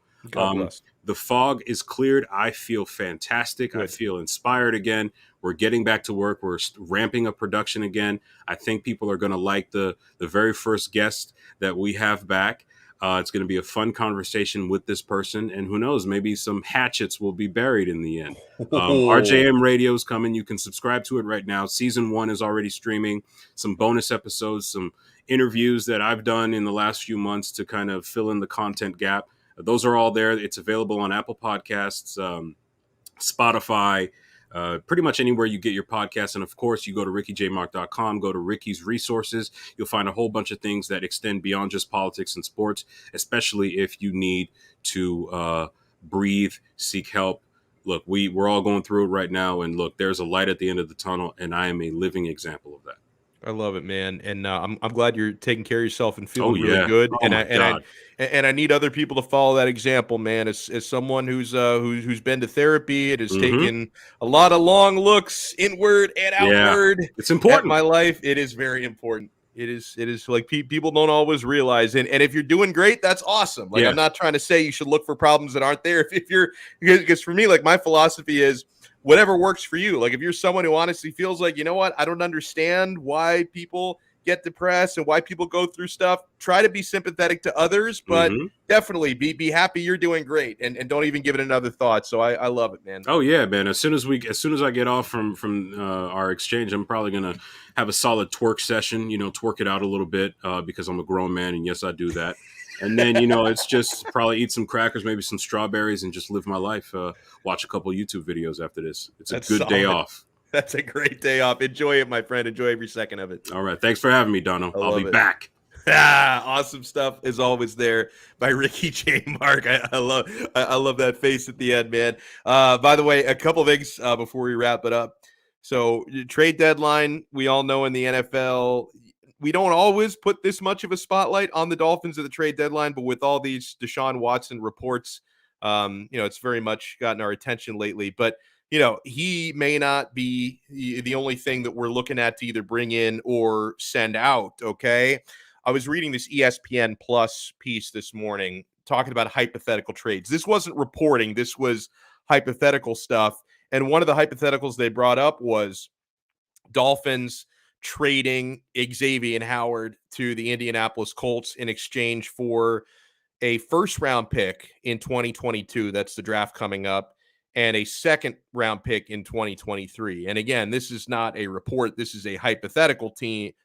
The fog is cleared. I feel fantastic. Good. I feel inspired again. We're getting back to work. We're ramping up production again. I think people are going to like the very first guest that we have back. It's going to be a fun conversation with this person, and who knows, maybe some hatchets will be buried in the end. RJM Radio is coming. You can subscribe to it right now. Season 1 is already streaming. Some bonus episodes, some interviews that I've done in the last few months to kind of fill in the content gap. Those are all there. It's available on Apple Podcasts, Spotify, pretty much anywhere you get your podcasts. And of course, you go to rickyjmark.com, go to Ricky's Resources. You'll find a whole bunch of things that extend beyond just politics and sports, especially if you need to breathe, seek help. Look, we're all going through it right now. And look, there's a light at the end of the tunnel, and I am a living example of that. I love it, man, and I'm glad you're taking care of yourself and feeling really good. And I need other people to follow that example, man. As someone who's been to therapy, it has taken a lot of long looks inward and outward. Yeah, it's important. In my life, it is very important. It is like people don't always realize, and if you're doing great, that's awesome. Like I'm not trying to say you should look for problems that aren't there. Because for me, like my philosophy is, whatever works for you. Like if you're someone who honestly feels like, you know what, I don't understand why people get depressed and why people go through stuff. Try to be sympathetic to others, but definitely be happy you're doing great, and don't even give it another thought. So I love it, man. Oh yeah, man. As soon as I get off from our exchange, I'm probably gonna have a solid twerk session. Twerk it out a little bit because I'm a grown man, and yes, I do that. And then it's just probably eat some crackers, maybe some strawberries, and just live my life. Watch a couple YouTube videos after this. That's a good day off. That's a great day off. Enjoy it, my friend. Enjoy every second of it. All right. Thanks for having me, Donno. I'll be back. Awesome stuff is always there by Ricky J. Marc. I love that face at the end, man. By the way, a couple things before we wrap it up. So trade deadline, we all know in the NFL, we don't always put this much of a spotlight on the Dolphins at the trade deadline, but with all these Deshaun Watson reports, it's very much gotten our attention lately. But he may not be the only thing that we're looking at to either bring in or send out. Okay. I was reading this ESPN Plus piece this morning talking about hypothetical trades. This wasn't reporting. This was hypothetical stuff. And one of the hypotheticals they brought up was Dolphins trading Xavier Howard to the Indianapolis Colts in exchange for a first-round pick in 2022. That's the draft coming up. And a second-round pick in 2023. And again, this is not a report. This is a hypothetical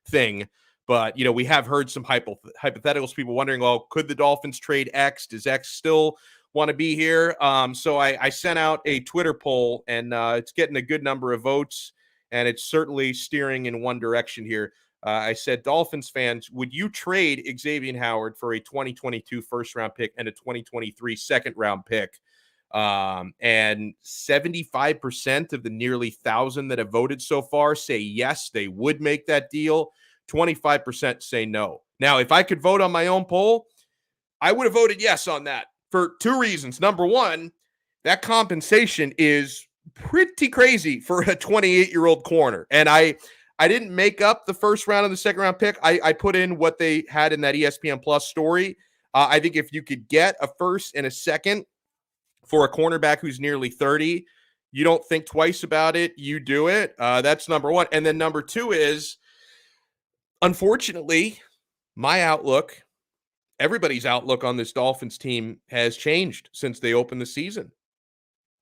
thing. But, we have heard some hypotheticals, people wondering, well, could the Dolphins trade X? Does X still want to be here? So I sent out a Twitter poll, and it's getting a good number of votes, and it's certainly steering in one direction here. I said, Dolphins fans, would you trade Xavier Howard for a 2022 first-round pick and a 2023 second-round pick? And 75% of the nearly 1,000 that have voted so far say yes, they would make that deal. 25% say no. Now, if I could vote on my own poll, I would have voted yes on that for two reasons. Number one, that compensation is pretty crazy for a 28-year-old corner. And I didn't make up the first round and the second round pick. I put in what they had in that ESPN Plus story. I think if you could get a first and a second for a cornerback who's nearly 30, you don't think twice about it. You do it. That's number one. And then number two is, unfortunately, my outlook, everybody's outlook on this Dolphins team has changed since they opened the season.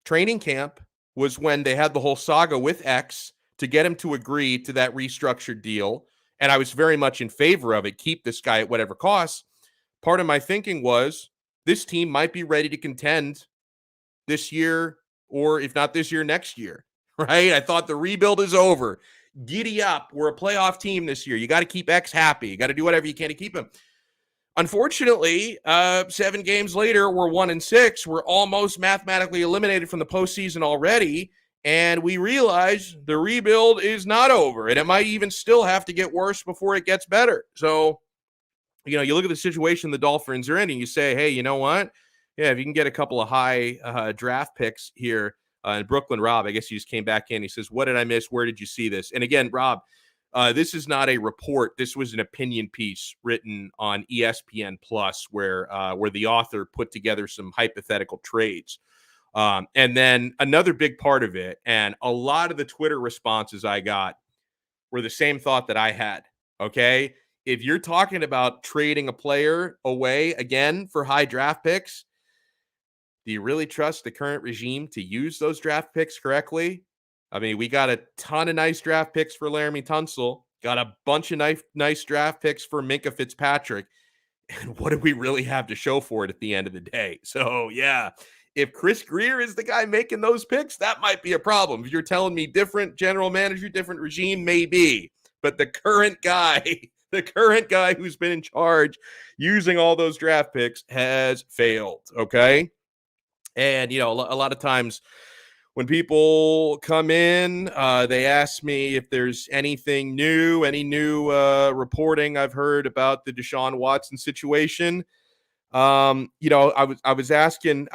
Training camp was when they had the whole saga with X to get him to agree to that restructured deal. And I was very much in favor of it. Keep this guy at whatever cost. Part of my thinking was this team might be ready to contend this year, or if not this year, next year, right? I thought the rebuild is over. Giddy up. We're a playoff team this year. You got to keep X happy. You got to do whatever you can to keep him. Unfortunately, 7 games later, we're 1-6. We're almost mathematically eliminated from the postseason already. And we realize the rebuild is not over. And it might even still have to get worse before it gets better. So, you look at the situation the Dolphins are in and you say, hey, you know what? Yeah, if you can get a couple of high draft picks here, and Brooklyn Rob, I guess he just came back in. He says, what did I miss? Where did you see this? And again, Rob, this is not a report. This was an opinion piece written on ESPN Plus where the author put together some hypothetical trades. And then another big part of it, and a lot of the Twitter responses I got were the same thought that I had, okay? If you're talking about trading a player away again for high draft picks, do you really trust the current regime to use those draft picks correctly? I mean, we got a ton of nice draft picks for Laramie Tunsil, got a bunch of nice draft picks for Minkah Fitzpatrick. And what do we really have to show for it at the end of the day? So, yeah, if Chris Greer is the guy making those picks, that might be a problem. If you're telling me different general manager, different regime, maybe. But the current guy who's been in charge using all those draft picks has failed, okay? And, a lot of times when people come in, they ask me if there's any new reporting I've heard about the Deshaun Watson situation. I was asking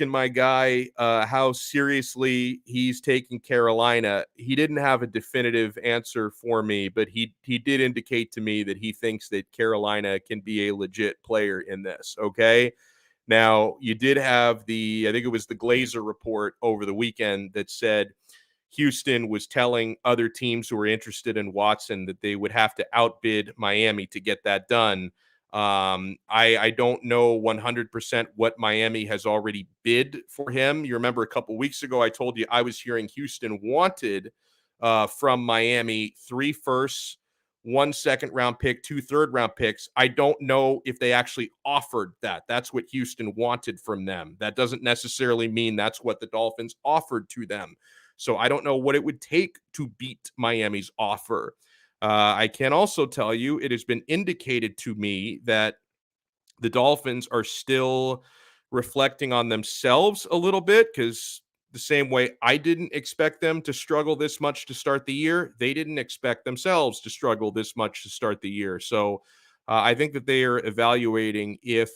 my guy how seriously he's taking Carolina. He didn't have a definitive answer for me, but he did indicate to me that he thinks that Carolina can be a legit player in this. Okay. Now, you did have I think it was the Glazer report over the weekend that said Houston was telling other teams who were interested in Watson that they would have to outbid Miami to get that done. I don't know 100% what Miami has already bid for him. You remember a couple weeks ago, I told you I was hearing Houston wanted from Miami 3 firsts, 1 second-round pick, 2 third-round picks. I don't know if they actually offered that. That's what Houston wanted from them. That doesn't necessarily mean that's what the Dolphins offered to them. So I don't know what it would take to beat Miami's offer. I can also tell you it has been indicated to me that the Dolphins are still reflecting on themselves a little bit, because the same way I didn't expect them to struggle this much to start the year, they didn't expect themselves to struggle this much to start the year. So I think that they are evaluating if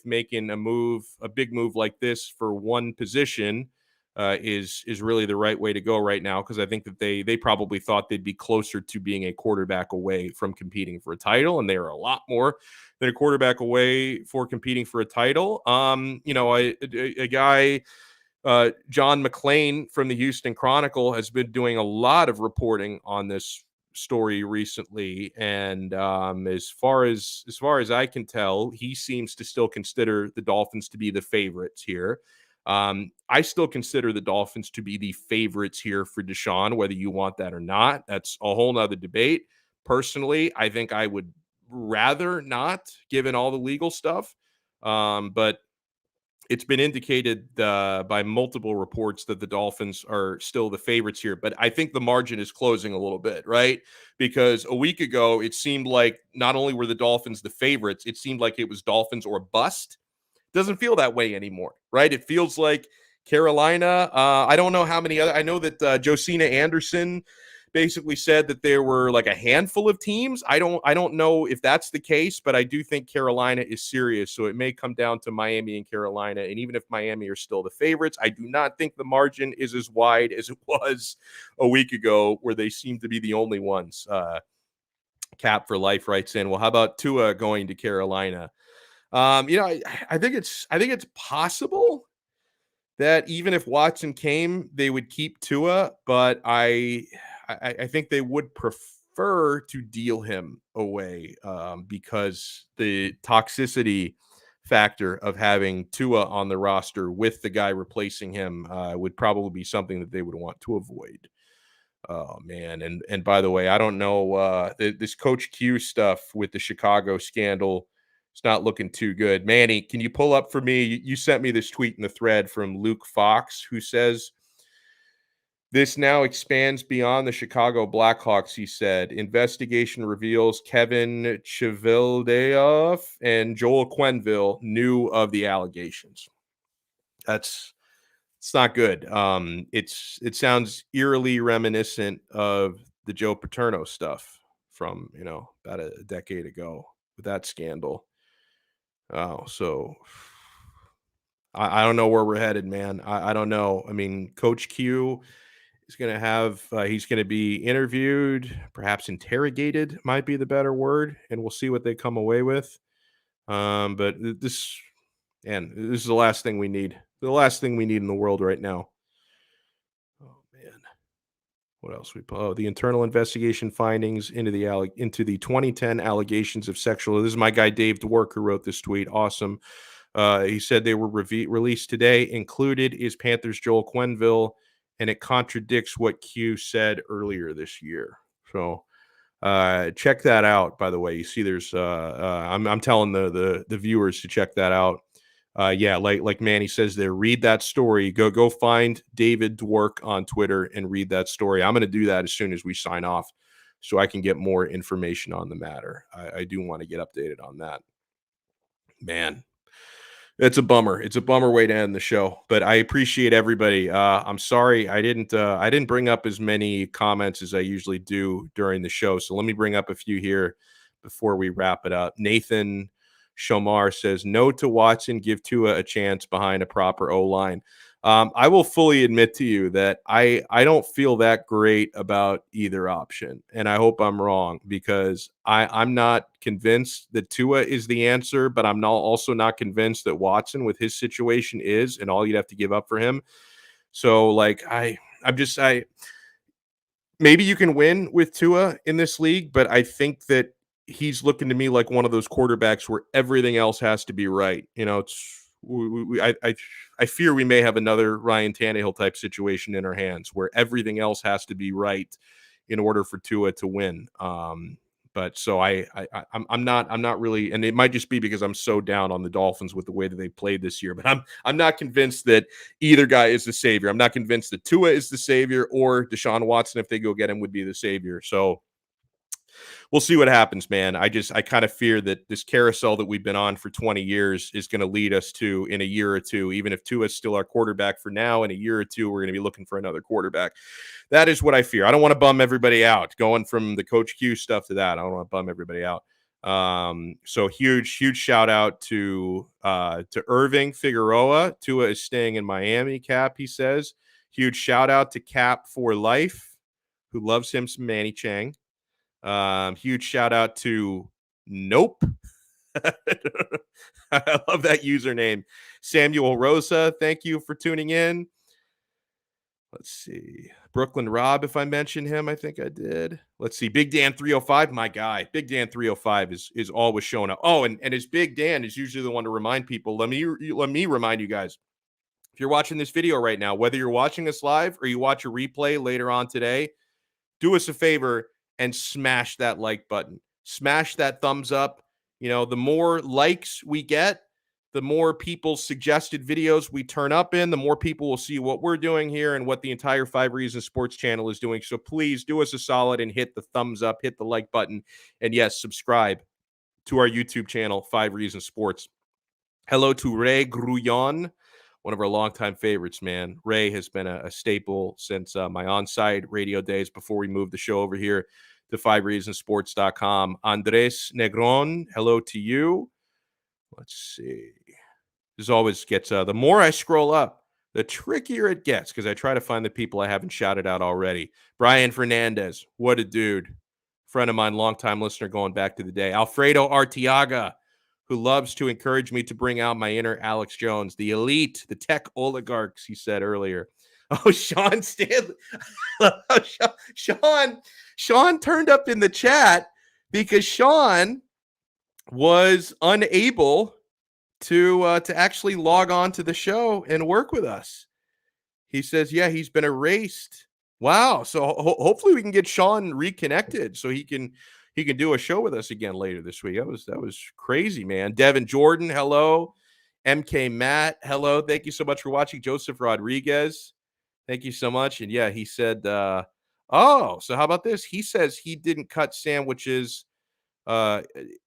making a big move like this for one position is really the right way to go right now, because I think that they probably thought they'd be closer to being a quarterback away from competing for a title, and they are a lot more than a quarterback away for competing for a title. A guy, John McClain from the Houston Chronicle, has been doing a lot of reporting on this story recently, and as far as I can tell, he seems to still consider the Dolphins to be the favorites here. I still consider the Dolphins to be the favorites here for Deshaun, whether you want that or not. That's a whole nother debate. Personally, I think I would rather not, given all the legal stuff. But it's been indicated by multiple reports that the Dolphins are still the favorites here. But I think the margin is closing a little bit, right? Because a week ago, it seemed like not only were the Dolphins the favorites, it seemed like it was Dolphins or bust. Doesn't feel that way anymore, right? It feels like Carolina. I don't know how many other. I know that Josina Anderson basically said that there were like a handful of teams. I don't know if that's the case, but I do think Carolina is serious. So it may come down to Miami and Carolina. And even if Miami are still the favorites, I do not think the margin is as wide as it was a week ago, where they seem to be the only ones. Cap for Life writes in, well, how about Tua going to Carolina? I think it's possible that even if Watson came, they would keep Tua, but I think they would prefer to deal him away because the toxicity factor of having Tua on the roster with the guy replacing him would probably be something that they would want to avoid. Oh man, and by the way, I don't know this Coach Q stuff with the Chicago scandal. It's not looking too good. Manny, can you pull up for me? You sent me this tweet in the thread from Luke Fox, who says, this now expands beyond the Chicago Blackhawks, he said. Investigation reveals Kevin Cheveldayoff and Joel Quenneville knew of the allegations. It's not good. It sounds eerily reminiscent of the Joe Paterno stuff from, about a decade ago with that scandal. Oh, so I don't know where we're headed, man. I don't know. I mean, Coach Q is going to have, he's going to be interviewed, perhaps interrogated might be the better word, and we'll see what they come away with. But this is the last thing we need. The last thing we need in the world right now. Oh, man. What else the internal investigation findings into the 2010 allegations of sexual. This is my guy Dave Dwork who wrote this tweet. Awesome. He said they were released today. Included is Panthers Joel Quenneville, and it contradicts what Q said earlier this year. So check that out. By the way, you see, there's I'm telling the viewers to check that out. Like Manny says there, read that story. Go find David Dwork on Twitter and read that story. I'm going to do that as soon as we sign off so I can get more information on the matter. I do want to get updated on that. Man, it's a bummer. It's a bummer way to end the show, but I appreciate everybody. I'm sorry I didn't bring up as many comments as I usually do during the show. So let me bring up a few here before we wrap it up. Nathan Shomar says, no to Watson, give Tua a chance behind a proper O-line. I will fully admit to you that I don't feel that great about either option, and I hope I'm wrong, because I'm not convinced that Tua is the answer, but I'm also not convinced that Watson with his situation is, and all you'd have to give up for him. So, like, I maybe you can win with Tua in this league, but I think that he's looking to me like one of those quarterbacks where everything else has to be right. I fear we may have another Ryan Tannehill type situation in our hands where everything else has to be right in order for Tua to win. But so I'm not really, and it might just be because I'm so down on the Dolphins with the way that they played this year. But I'm not convinced that either guy is the savior. I'm not convinced that Tua is the savior or Deshaun Watson, if they go get him, would be the savior. So we'll see what happens, man. I kind of fear that this carousel that we've been on for 20 years is going to lead us to, in a year or two, even if Tua is still our quarterback for now, in a year or two, we're going to be looking for another quarterback. That is what I fear. I don't want to bum everybody out going from the Coach Q stuff to that. I don't want to bum everybody out. So huge shout out to Irving Figueroa. Tua is staying in Miami, Cap, he says. Huge shout out to Cap for life, who loves him some Manny Chang. Huge shout out to Nope. I love that username. Samuel Rosa, thank you for tuning in. Let's see. Brooklyn Rob, if I mentioned him, I think I did. Let's see. Big Dan 305, my guy. Big Dan 305 is always showing up. Oh, and his Big Dan is usually the one to remind people. Let me remind you guys. If you're watching this video right now, whether you're watching us live or you watch a replay later on today, do us a favor and smash that like button. Smash that thumbs up. The more likes we get, the more people's suggested videos we turn up in, the more people will see what we're doing here and what the entire 5 Reasons Sports channel is doing. So please do us a solid and hit the thumbs up, hit the like button, and yes, subscribe to our YouTube channel, 5 Reasons Sports. Hello to Ray Grullon, one of our longtime favorites, man. Ray has been a staple since my on-site radio days before we moved the show over here to 5reasonsports.com. Andres Negron, hello to you. Let's see. This always gets, the more I scroll up, the trickier it gets because I try to find the people I haven't shouted out already. Brian Fernandez, what a dude. Friend of mine, longtime listener going back to the day. Alfredo Artiaga, who loves to encourage me to bring out my inner Alex Jones, the elite, the tech oligarchs, he said earlier. Oh, Sean Stanley. Sean turned up in the chat because Sean was unable to actually log on to the show and work with us. He says, yeah, he's been erased. Wow. So hopefully we can get Sean reconnected so he can do a show with us again later this week. That was crazy, man. Devin Jordan, hello. MK Matt, hello. Thank you so much for watching. Joseph Rodriguez, thank you so much. And yeah, he said, so how about this? He says he didn't cut sandwiches.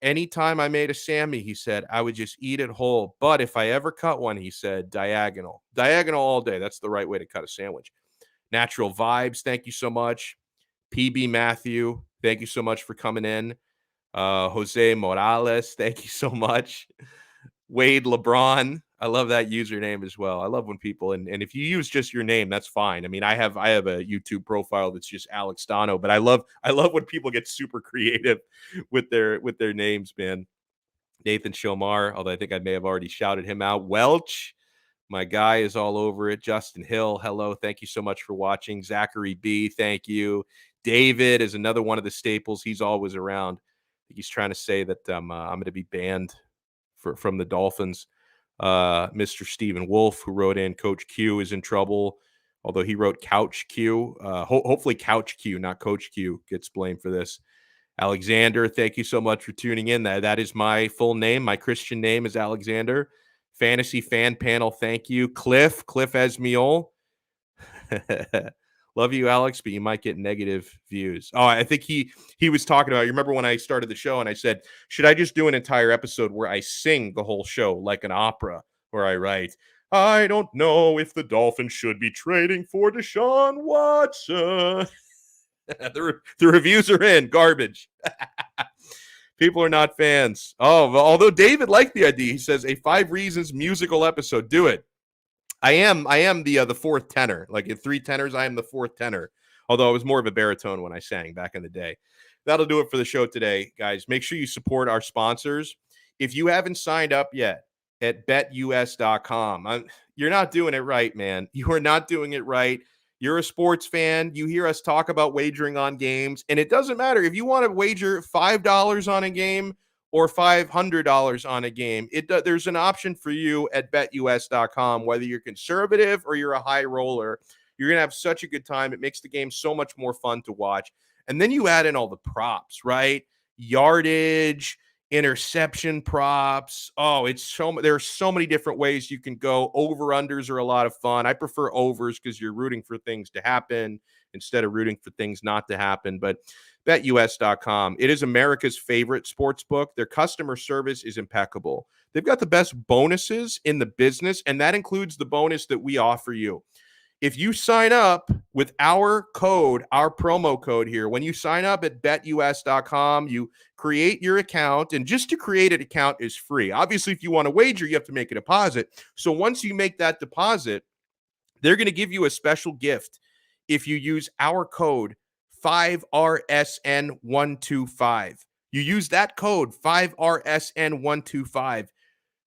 Anytime I made a Sammy, he said, I would just eat it whole. But if I ever cut one, he said, diagonal all day. That's the right way to cut a sandwich. Natural Vibes, thank you so much. PB Matthew, thank you so much for coming in. Jose Morales, thank you so much. Wade LeBron, I love that username as well. I love when people, and if you use just your name, that's fine. I mean, I have a YouTube profile that's just Alex Donno, but I love when people get super creative with their names, man. Nathan Shomar, although I think I may have already shouted him out. Welch, my guy, is all over it. Justin Hill, hello. Thank you so much for watching. Zachary B, thank you. David is another one of the staples. He's always around. I think he's trying to say that I'm going to be banned from the Dolphins. Mr. Stephen Wolf, who wrote in, Coach Q is in trouble, although he wrote Couch Q. Hopefully Couch Q, not Coach Q, gets blamed for this. Alexander, thank you so much for tuning in. That is my full name. My Christian name is Alexander. Fantasy Fan Panel, thank you. Cliff Esmiol. Love you, Alex, but you might get negative views. Oh, I think he was talking about, you remember when I started the show and I said, should I just do an entire episode where I sing the whole show like an opera, where I write, I don't know if the Dolphins should be trading for Deshaun Watson. The reviews are in. Garbage. People are not fans. Oh, although David liked the idea. He says, a 5 Reasons musical episode. Do it. I am the fourth tenor. Like in 3 tenors, I am the fourth tenor. Although I was more of a baritone when I sang back in the day. That'll do it for the show today, guys. Make sure you support our sponsors. If you haven't signed up yet at betus.com, you're not doing it right, man. You are not doing it right. You're a sports fan. You hear us talk about wagering on games, and it doesn't matter if you want to wager $5 on a game or $500 on a game. There's an option for you at betus.com, whether you're conservative or you're a high roller. You're going to have such a good time. It makes the game so much more fun to watch. And then you add in all the props, right? Yardage, interception props. Oh, there are so many different ways you can go. Over-unders are a lot of fun. I prefer overs because you're rooting for things to happen instead of rooting for things not to happen. But betus.com, it is America's favorite sports book. Their customer service is impeccable. They've got the best bonuses in the business, and that includes the bonus that we offer you. If you sign up with our promo code here, when you sign up at betus.com, you create your account, and just to create an account is free. Obviously, if you want to wager, you have to make a deposit. So once you make that deposit, they're going to give you a special gift if you use our code 5RSN125. You use that code 5RSN125.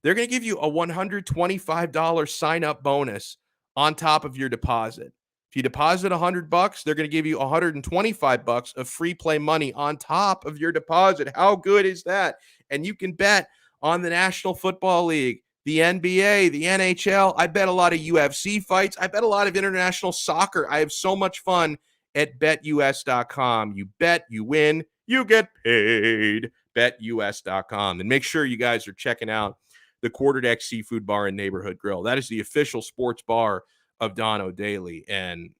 They're going to give you a $125 sign-up bonus on top of your deposit. If you deposit $100, they're going to give you $125 of free play money on top of your deposit. How good is that? And you can bet on the National Football League, the NBA, the NHL. I bet a lot of UFC fights. I bet a lot of international soccer. I have so much fun at betus.com. You bet, you win, you get paid. betus.com. And make sure you guys are checking out the Quarterdeck Seafood Bar and Neighborhood Grill. That is the official sports bar of Donno Daily. And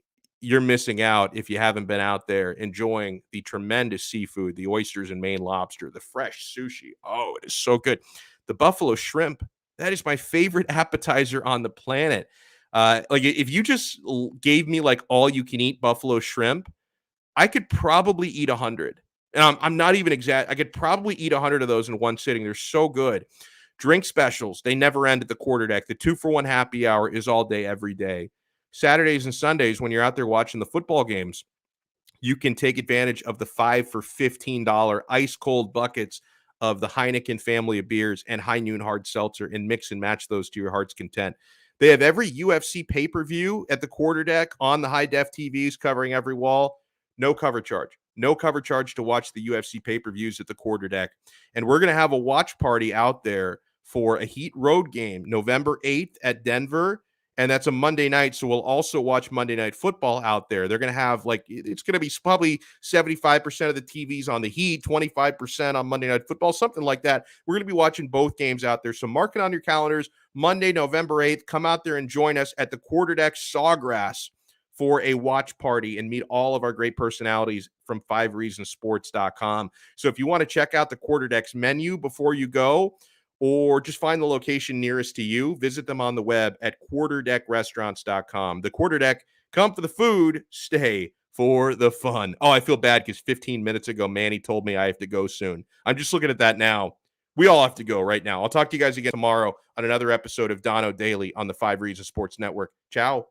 you're missing out if you haven't been out there enjoying the tremendous seafood, the oysters and Maine lobster, the fresh sushi. Oh, it is so good. The buffalo shrimp, that is my favorite appetizer on the planet. Like if you just gave me like all you can eat buffalo shrimp, I could probably eat 100. And I'm not even exact. I could probably eat 100 of those in one sitting. They're so good. Drink specials, they never end at the Quarterdeck. The 2-for-1 happy hour is all day, every day. Saturdays and Sundays, when you're out there watching the football games, you can take advantage of the 5 for $15 ice-cold buckets of the Heineken family of beers and High Noon Hard Seltzer, and mix and match those to your heart's content. They have every UFC pay-per-view at the Quarterdeck on the high-def TVs covering every wall. No cover charge. No cover charge to watch the UFC pay-per-views at the Quarterdeck. And we're going to have a watch party out there for a Heat road game, November 8th at Denver. And that's a Monday night, so we'll also watch Monday Night Football out there. They're going to have, it's going to be probably 75% of the TVs on the Heat, 25% on Monday Night Football, something like that. We're going to be watching both games out there. So mark it on your calendars. Monday, November 8th, come out there and join us at the Quarterdeck Sawgrass for a watch party and meet all of our great personalities from 5reasonsports.com. So if you want to check out the Quarterdeck's menu before you go, or just find the location nearest to you, visit them on the web at quarterdeckrestaurants.com. The Quarterdeck, come for the food, stay for the fun. Oh, I feel bad because 15 minutes ago, Manny told me I have to go soon. I'm just looking at that now. We all have to go right now. I'll talk to you guys again tomorrow on another episode of Donno Daily on the 5 Reasons Sports Network. Ciao.